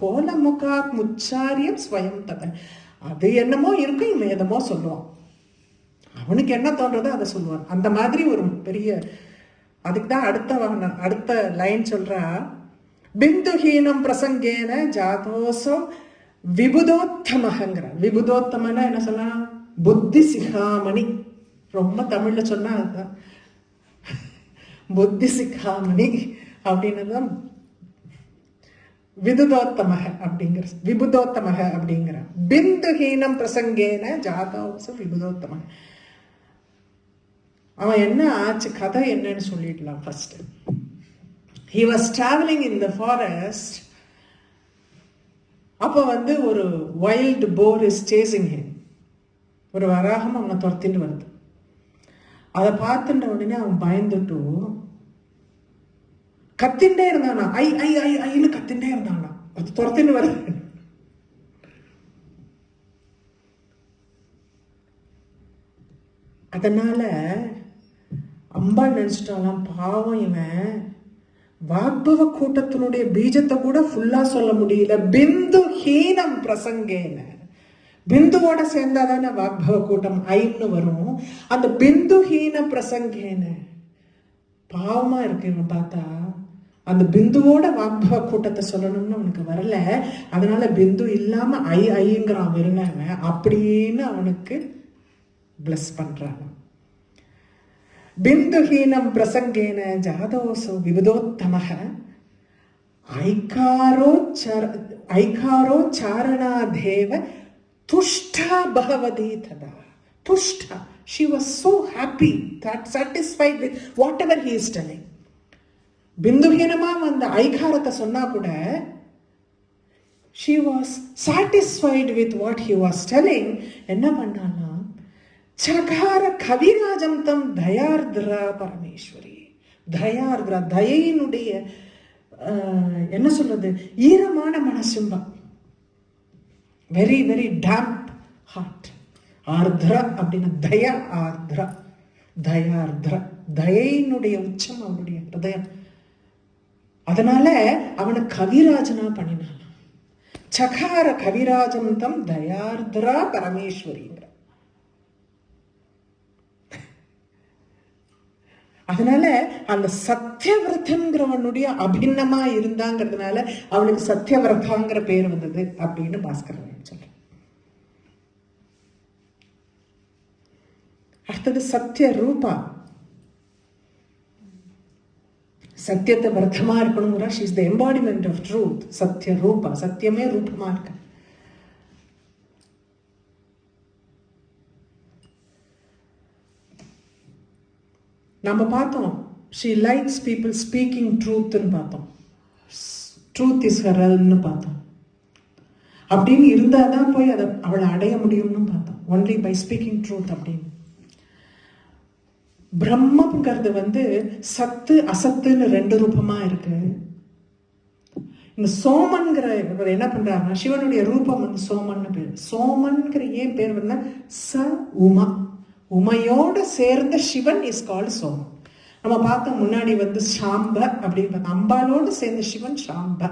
கோலமுகாத் முச்சாரியம் ஸ்வயம் தத. அது என்னமோ இருக்கும், இவன் எதமோ சொல்லுவான். அவனுக்கு என்ன தோன்றதோ அதை சொல்லுவான். அந்த மாதிரி ஒரு பெரிய, அதுக்கு தான் அடுத்த லைன் சொல்றா, பிந்துஹீனம் பிரசங்கேன ஜாதோசம் விபுதோத்தமங்கிற. விபுதோத்தமன்னா என்ன சொல்லலாம்? புத்தி சிகாமணி. ரொம்ப தமிழ்ல சொன்னா அதுதான் புத்தி சிகாமணி அப்படின்னு தான் விபுதோத்தமக அப்படிங்கிற. விபுதோத்தமக அப்படிங்கிற. பிந்துஹீனம் பிரசங்கேன ஜாதோசம் விபுதோத்தமக. அவன் என்ன ஆச்சு, கதை என்னன்னு சொல்லிடலாம் first. He was traveling in the forest. அப்போ ஒரு wild boar is chasing him. ஒரு வராகம் அவனை துரத்திட்டு வருது. அதை பார்த்துட்ட உடனே அவன் பயந்துட்டு கத்திண்டே இருந்தானா. ஐ ஐ ஐ ஐன்னு கத்திண்டே இருந்தானா. அது துரத்தின்னு வருது. அதனால அம்பாள் நினைச்சிட்டாலாம், பாவம் இவன் வாக்பவ கூட்டத்தினுடைய பீஜத்தை கூட ஃபுல்லா சொல்ல முடியல. பிந்து ஹீனம் பிரசங்கேன. பிந்துவோட சேர்ந்தாதானே வாக்பவ கூட்டம் ஐன்னு வரும். அந்த பிந்து ஹீன பிரசங்கேன பாவமா இருக்கு இவன் பார்த்தா. அந்த பிந்துவோட வாக்பவ கூட்டத்தை சொல்லணும்னு அவனுக்கு வரல. அதனால பிந்து இல்லாம ஐங்கிறான் வெறுனவன் அப்படின்னு அவனுக்கு பிளஸ் பண்றாங்க. பிந்துஹீனம் பிரசங்கேன ஜாதோசோ விபுதோத்தமக ஐகாரோ சாரணாதேவ துஷ்டா பகவதி ததா. துஷ்டா. She was so happy, that satisfied with whatever he is telling. பிந்துஹீனமா அந்த ஐகாரத்தை சொன்னா கூட she was satisfied with what he was telling. என்ன பண்ணானா, சகார கவிராஜம் தம் தயார்திரா பரமேஸ்வரி. தயார்திரா, தயையினுடைய என்ன சொல்றது, ஈரமான மனசும்பா. Very very damp heart. ஆர்திரா அப்படின்னு தயா, ஆர்திரா தயார்திரா. தயையினுடைய உச்சம் அவனுடைய ஹிருதயம். அதனால அவனை கவிராஜனா பண்ணினான். சகார கவிராஜம் தம் தயார்திரா பரமேஸ்வரிங்கிற. அதனால அந்த சத்தியவிரதங்கிறவனுடைய அபிநமா இருந்தாங்கிறதுனால அவனுக்கு சத்தியவிரதாங்கிற பேர் வந்தது அப்படின்னு பாஸ்கரன் சொல்ற. அடுத்தது சத்திய ரூபா. சத்தியத்தை விரதமா இருக்கணுங்கிற. she is the embodiment of truth. சத்திய ரூபா. சத்தியமே ரூபமா இருக்கு. நம்ம பார்த்தோம், she likes people speaking truth ன்னு பார்த்தோம். truth is her realm பார்த்தோம். அப்படின்னு இருந்தாதான் போய் அதை அவளை அடைய முடியும்னு பார்த்தோம். only by speaking truth அப்படின்னு. பிரம்மங்கிறது சத்து அசத்துன்னு ரெண்டு ரூபமா இருக்கு. இந்த சோமன்கிற இவர் என்ன பண்றாருன்னா, சிவனுடைய ரூபம் சோமன்னு பேர். சோமன்கிற ஏன் பேர் ச உமா. உமையோட சேர்ந்த சிவன் இஸ் கால்ட் சோமன். நம்ம பார்த்தோம் முன்னாடி சாம்ப அப்படின்னு பார்த்தோம். அம்பாலோடு சேர்ந்த சிவன் சாம்ப.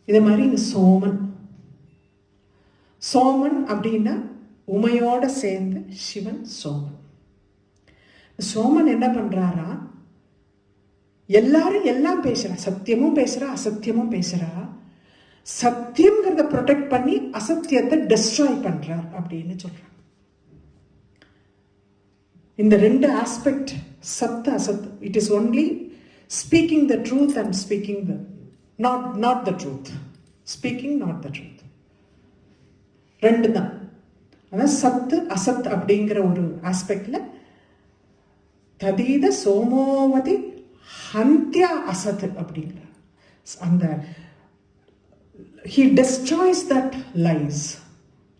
இதே மாதிரி இந்த சோமன். சோமன் அப்படின்னா உமையோட சேர்ந்த சிவன் சோமன். சோமன் என்ன பண்றாரா, எல்லாரும் எல்லாம் பேசுறா, சத்தியமும் பேசுறா அசத்தியமும் பேசுறா. சத்தியம்ங்கிறத ப்ரொடெக்ட் பண்ணி அசத்தியத்தை டெஸ்ட்ராய் பண்றார் அப்படின்னு சொல்றாங்க. இந்த ரெண்டு ஆஸ்பெக்ட், சத் அசத், it is only speaking the truth and speaking the not the truth, speaking not the truth, ரெண்டு தான். அதான் சத்து அசத் அப்படிங்கிற ஒரு ஆஸ்பெக்ட்ல ததீத சோமோவதி ஹந்தியா அசத் அப்படிங்கிற அந்த he destroys that lies.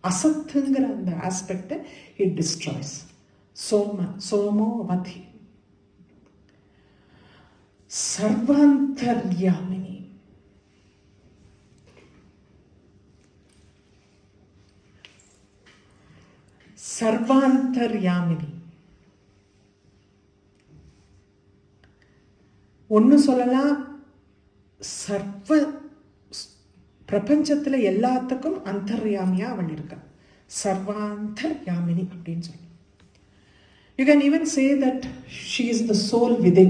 அசத்துங்கிற அந்த ஆஸ்பெக்ட் he destroys. சோமோவதி சர்வாந்தர்யாமினி. சர்வாந்தர்யாமினி ஒன்னு சொல்லலாம், சர்வ பிரபஞ்சத்துல எல்லாத்துக்கும் அந்தர்யாமியா அவள் இருக்கா. சர்வாந்தர்யாமினி அப்படின்னு சொல்லி. You can even say that she is the soul within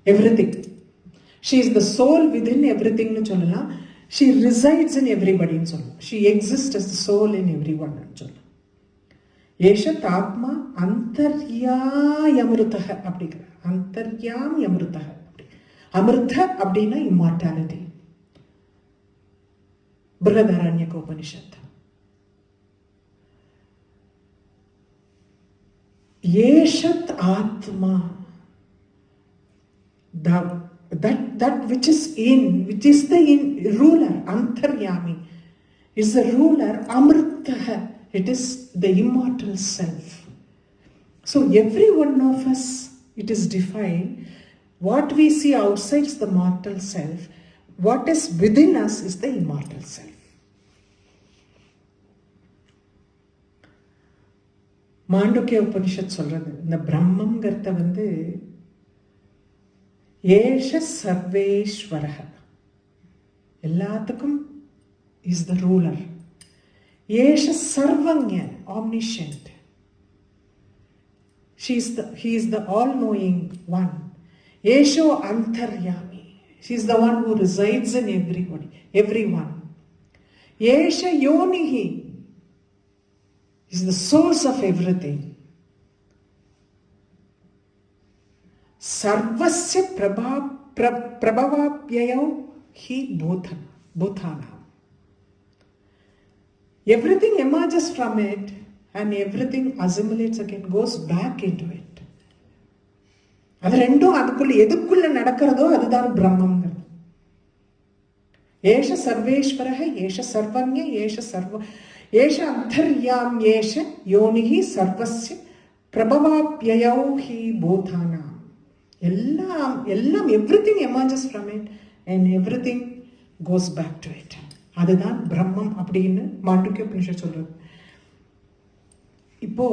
everything. She is the soul within everything னு சொல்லலாம். She resides in everybody னு சொல்லலாம். She exists as the soul in everyone னு சொல்லலாம். ஏஷத் ஆத்மா அந்தர்யாயமிருதஹ அப்படிங்கிற, அந்தர்யாமியமிருதஹ அப்படி. அமிர்த அப்படின்னா இம்மார்டாலிட்டி. பிருஹதாரண்யக உபனிஷத். ஏஷத் ஆத்மா, that which is in, which is the ruler, antaryami is the ruler, amritaha, it is the immortal self. So every one of us, it is defined, what we see outside is the mortal self, what is within us is the immortal self. மாண்டூக்கிய உபனிஷத் சொல்றது, இந்த பிரம்மங்கிறத வந்து ஏஷ சர்வேஸ்வரஹ, எல்லாத்துக்கும் இஸ் த ரூலர். ஏஷ சர்வஞ, omniscient. He is the all-knowing one. Esho antaryami, she is the one who resides in everybody, everyone. Esha yonihi is the source of everything. Sarvasya prabhavapyayo hi bhutana. Everything emerges from it and everything assimilates again, goes back into it. அது ரெண்டும் அதுக்குள்ள எதுக்குள்ள நடக்கிறதோ அதுதான் பிரம்மங்கிறது. ஏஷ சர்வேஸ்வரஹ, ஏஷ சர்வஞ, ஏஷ சர்வ, ஏஷ அந்தர்யாம், ஏஷ யோனிஹி சர்வஸ்ய பிரபவாப்யயோ ஹி பூதானாம். எல்லாம் everything emerges from it and everything goes back to it. அதுதான் பிரம்மம் அப்படின்னு மாண்டூக்கிய உபனிஷத் சொல்றது. இப்போ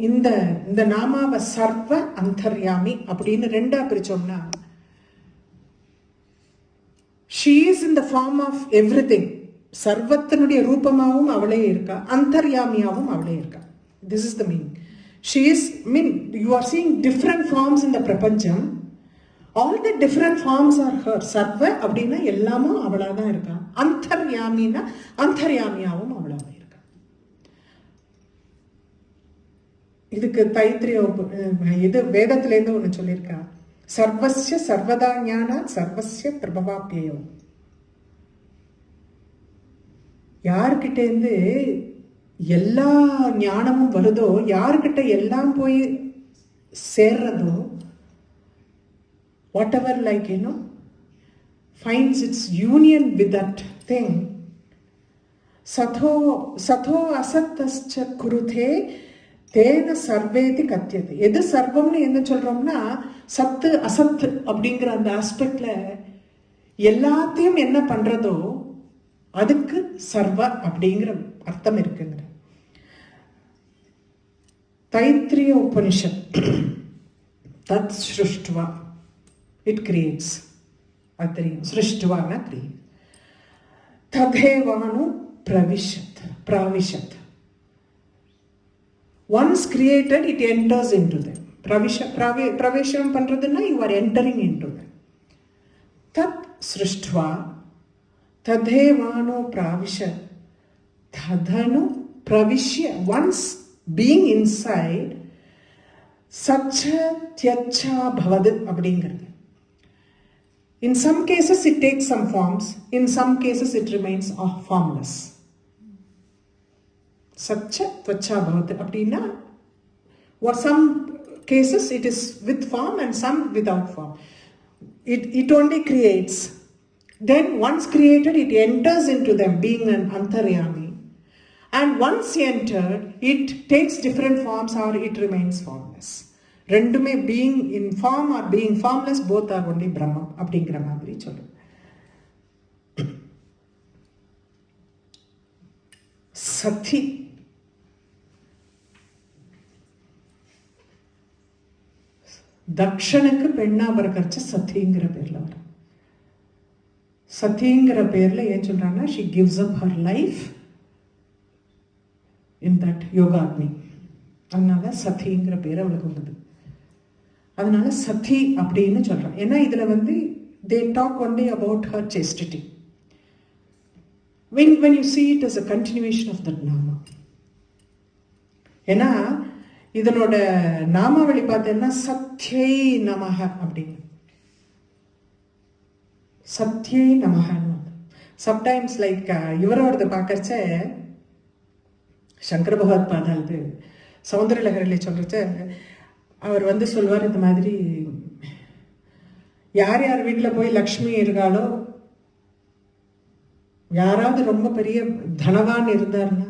இந்த நாமாவை சர்வ அந்தர்யாமி அப்படின்னு ரெண்டா பிரிச்சோம்னா, she is in the form of everything. சர்வத்தினுடைய ரூபமாகவும் அவளே இருக்கா, அந்தர்யாமியாவும் அவளே இருக்கா. This is the meaning. She is, you are seeing different forms in the பிரபஞ்சம். All the different forms are her. சர்வ அப்படின்னா எல்லாமும் அவளா தான் இருக்கா. அந்தர்யாமின்னா அந்தர்யாமியாவும் அவளா தான் இருக்கா. இதுக்கு தைத்திரிய இது வேதத்திலேருந்து ஒன்று சொல்லியிருக்கா, சர்வஸ்ய சர்வதா ஞான சர்வஸ்ய பிரபவாப்யயோ. யார்கிட்டேருந்து எல்லா ஞானமும் வருதோ, யார்கிட்ட எல்லாம் போய் சேர்றதோ, whatever finds its union with that thing, satho asatascha kuruthe தேன சர்வேதி கத்தியது. எது சர்வம்னு என்ன சொல்றோம்னா, சத்து அசத்து அப்படிங்கிற அந்த ஆஸ்பெக்ட்ல எல்லாத்தையும் என்ன பண்றதோ அதுக்கு சர்வ அப்படிங்கிற அர்த்தம் இருக்குங்க. தைத்திரிய உபனிஷத், தத் ஸ்ருஷ்டுவா, இட் கிரியேட்ஸ். அது தெரியும், ஸ்ருஷ்டுவானா create. ததேவானு pravishat. Once created, it enters into them. Pravesham பண்றதுன்னா you are entering into them. tat srishtva tadevano pravisha tadhanu pravishya. Once being inside, sacha tyacha bhavad அப்படிங்கிறது. In some cases it takes some forms, in some cases it remains formless. Sacha tyacha bhavad அப்படின்னா, or some cases it is with form and some without form. It only creates. Then once created, it enters into them, being an antaryami. And once entered, it takes different forms or it remains formless. ரெண்டுமே being in form or being formless, both are only Brahman அப்படிங்கிற மாதிரி சொல்லுது. சதி தக்ஷனுக்கு பெண்ணா பிறக்கறச்ச சதிங்கிற பேர்ல வரும். சதிங்கிற பேர்ல ஏன் சொல்றாங்கன்னா, she gives up her life in that யோகாக்னி. அதனால சதிங்கிற பேர் அவளுக்கு வந்தது. அதனால சதி அப்படின்னு சொல்றான். ஏன்னா இதுல வந்து they talk only about her chastity. When you see it as a continuation of that nama. ஏன்னா இதனோட நாமாவளி பார்த்தேன்னா சத்யை நமஹ அப்படின்னு. சத்யை நமஹன்னு. சம்டைம்ஸ் லைக் இவரோடது பார்க்கறச்ச சங்கர பகவத் பாதாது சௌந்தரலகரில் சொல்றச்ச அவர் வந்து சொல்வார், இந்த மாதிரி யார் யார் வீட்டில் போய் லக்ஷ்மி இருக்காளோ, யாராவது ரொம்ப பெரிய தனவான் இருந்தார்னா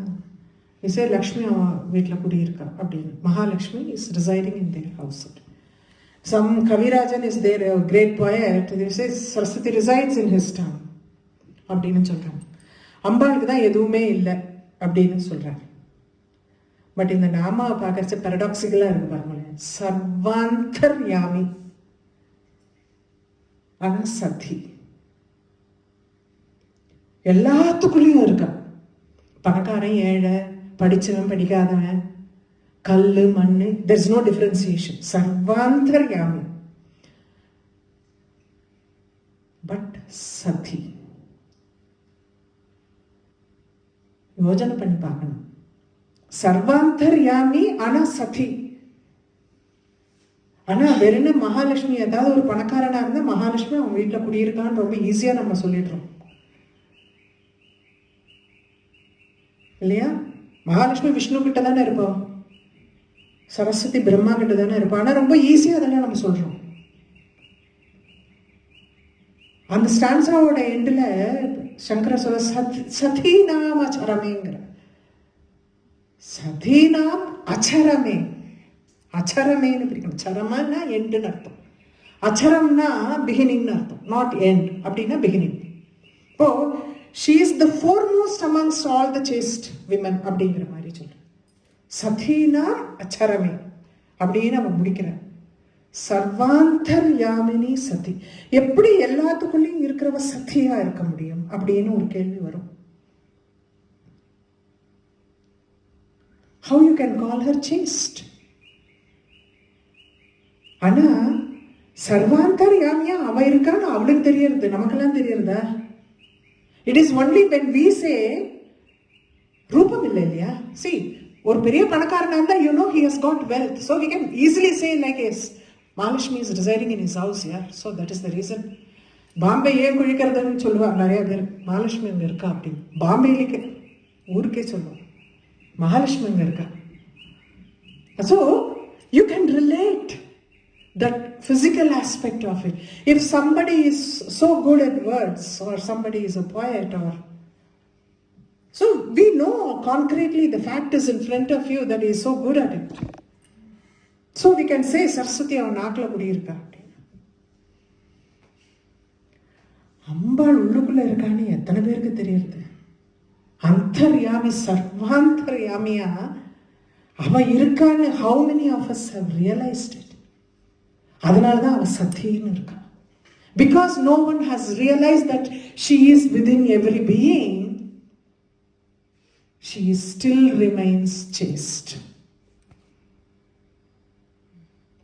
இசை லக்ஷ்மி அவன் வீட்டில் குடியிருக்கா அப்படின்னு. Mahalakshmi is residing in their house. Some கவிராஜன் is there great poet, Saraswati resides in his town அப்படின்னு சொல்றாங்க. அம்பாளுக்கு தான் எதுவுமே இல்லை அப்படின்னு சொல்றாங்க. பட் இந்த நாமாவை பார்க்கறச்ச பாரடாக்சிக்கலா இருக்கு பாருங்களேன். சர்வாந்தர்யாமி ஆனா சதி எல்லாத்துக்குள்ளேயும் இருக்கா. பணக்காரன் ஏழை, படிச்சவன் படிக்காதவன், கல்லு மண்ணு, there is no differentiation. சர்வாந்தர்யாமி. பட் சதி யோஜனை பண்ணி பார்க்கணும். சர்வாந்தர்யாமி ஆனா சதி. ஆனா வெறும் மகாலட்சுமி, ஏதாவது ஒரு பணக்காரனா இருந்தா மகாலட்சுமி அவன் வீட்டுல குடியிருக்கான்னு ரொம்ப ஈஸியா நம்ம சொல்லிடுறோம் இல்லையா? மகாலட்சுமி விஷ்ணு கிட்ட தானே இருப்போம், சரஸ்வதி பிரம்மா கிட்ட தானே இருப்போம். ஆனா ரொம்ப ஈஸியா அதெல்லாம் நம்ம சொல்றோம். அந்த ஸ்டான்ஸாவோட எண்டுல சங்கர சொல்ல சதி நாம அச்சரமேங்கிற. சதீனாம் அச்சரமே. அச்சரமேன்னு பிரிக்கணும். சரமன்னா எண்டுன்னு அர்த்தம், அச்சரம்னா பிகினிங்னு அர்த்தம். நாட் எண்ட் அப்படின்னா பிகினிங். இப்போ she is the foremost amongst all the chaste women அப்படிங்கிற மாதிரி சொல்ற. சதீனா அச்சரமே அப்படின்னு அவன் முடிக்கிறான். சர்வாந்தர்யாமினி சதி. எப்படி எல்லாத்துக்குள்ளேயும் இருக்கிறவ சதியா இருக்க முடியும் அப்படின்னு ஒரு கேள்வி வரும். How you can call her chaste? ஆனா சர்வாந்தர்யாமியா அவ இருக்கான்னு அவளுக்கு தெரியறது, நமக்கெல்லாம் தெரியறதா? It is only when we say ரூபம் இல்லை இல்லையா? See, ஒரு பெரிய பணக்காரனா இருந்தா you know he has got wealth, so we can easily say like yes, Mahalakshmi is residing in his house here, so that is the reason. Bombay ஏன் குழிக்கிறதுன்னு சொல்லுவாங்க நிறைய பேர், மகாலட்சுமி அங்க இருக்கா அப்படின்னு. பாம்பேலிக்கு ஊருக்கே சொல்லுவோம் மகாலட்சுமி அங்க இருக்கா. So you can relate that physical aspect of it. If somebody is so good at words, or somebody is a poet, or so we know concretely the fact is in front of you that he is so good at it. So we can say Saraswati அவன் நாக்குல குடியிருக்கா அப்படின்னு. அம்பாள் உள்ளுக்குள்ள இருக்கான்னு எத்தனை பேருக்கு தெரியுது? அந்தர்யாமி, சர்வாந்தர்யாமியா அவன் இருக்கான்னு how many of us have realized it? அதனாலதான் அவன் சத்தின்னு இருக்கா. Because no one has realized that she is within every being, she still remains chaste.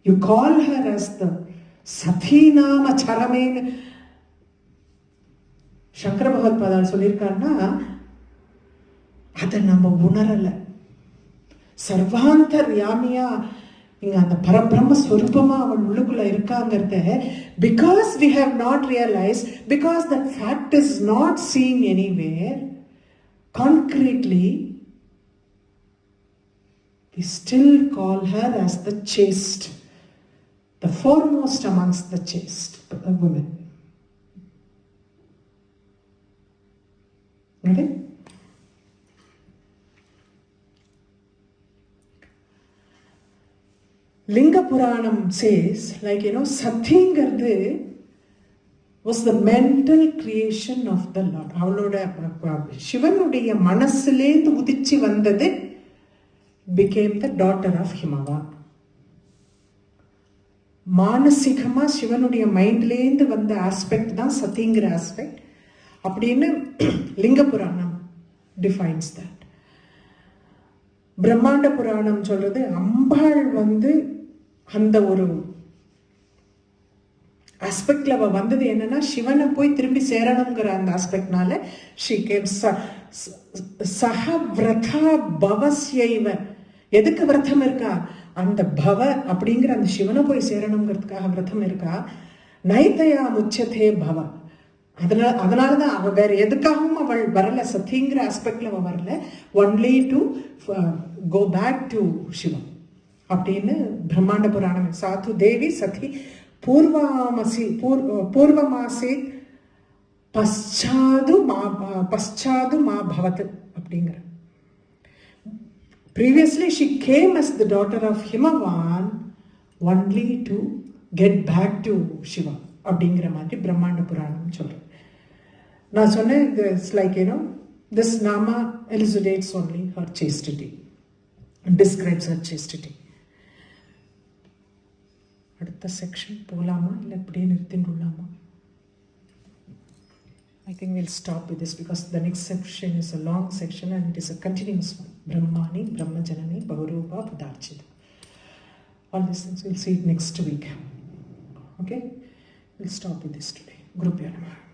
You call her as the Satinama Charamen. Sankara பகவத்பாதால் சொல்லியிருக்காருன்னா அதை நம்ம உணரலை. சர்வாந்தர்யாமியா இங்க அந்த பரபிரம்ம ஸ்வரூபமா அவள் உள்ளுக்குள்ள இருக்காங்கிறத because we have not realise, because that fact is not seen anywhere concretely, we still call her as the chaste, the foremost amongst the chaste women. Okay? Linga Puranam says, like, Sathingardu was the mental creation of the Lord. அவளோட சிவனுடைய மனசிலேந்து உதிச்சு வந்தது became the daughter of Himava. மானசிகமா சிவனுடைய மைண்ட்லேருந்து வந்த ஆஸ்பெக்ட் தான் சதிங்கிற ஆஸ்பெக்ட் அப்படின்னு லிங்க புராணம் டிஃபைன்ஸ் தட். பிரம்மாண்ட புராணம் சொல்றது அம்பாள் அந்த ஒரு ஆஸ்பெக்ட்ல அவ வந்தது என்னன்னா சிவனை போய் திரும்பி சேரணுங்கிற அந்த ஆஸ்பெக்ட்னால ஷீ கேம் சஹ விரதா பவஸ்யைவ. எதுக்கு விரதம் இருக்கா? அந்த பவ அப்படிங்கிற அந்த சிவனை போய் சேரணுங்கிறதுக்காக விரதம் இருக்கா. நைதயா முச்சதே பவ. அதனாலதான் அவ வேற எதுக்காகவும் அவள் வரல, சத்திங்கிற ஆஸ்பெக்ட்ல அவ வரல, only to go back to Shivam அப்படின்னு பிரம்மாண்ட புராணம். சாது தேவி சதி பூர்வமாசே பశ్చాது மா பவத் அப்படிங்கிற. Previously she came as the daughter of Himavan only to get back to Shiva அப்படிங்கிற மாதிரி பிரம்மாண்ட புராணம் சொல்றேன். நான் சொன்னேன், it's like, this nama elucidates only her chastity, describes her chastity. அடுத்த செக்ஷன் போலாமா இல்லை இப்படியே நிறுத்திண்டுலாமா? I think we'll stop with this because the next section is a long section and it is a continuous one. Brahmani, Brahmajanani, Bhavarupa, Padarchita. All these things we'll see next week. Okay? We'll stop with this today. Guru Pya Namaha.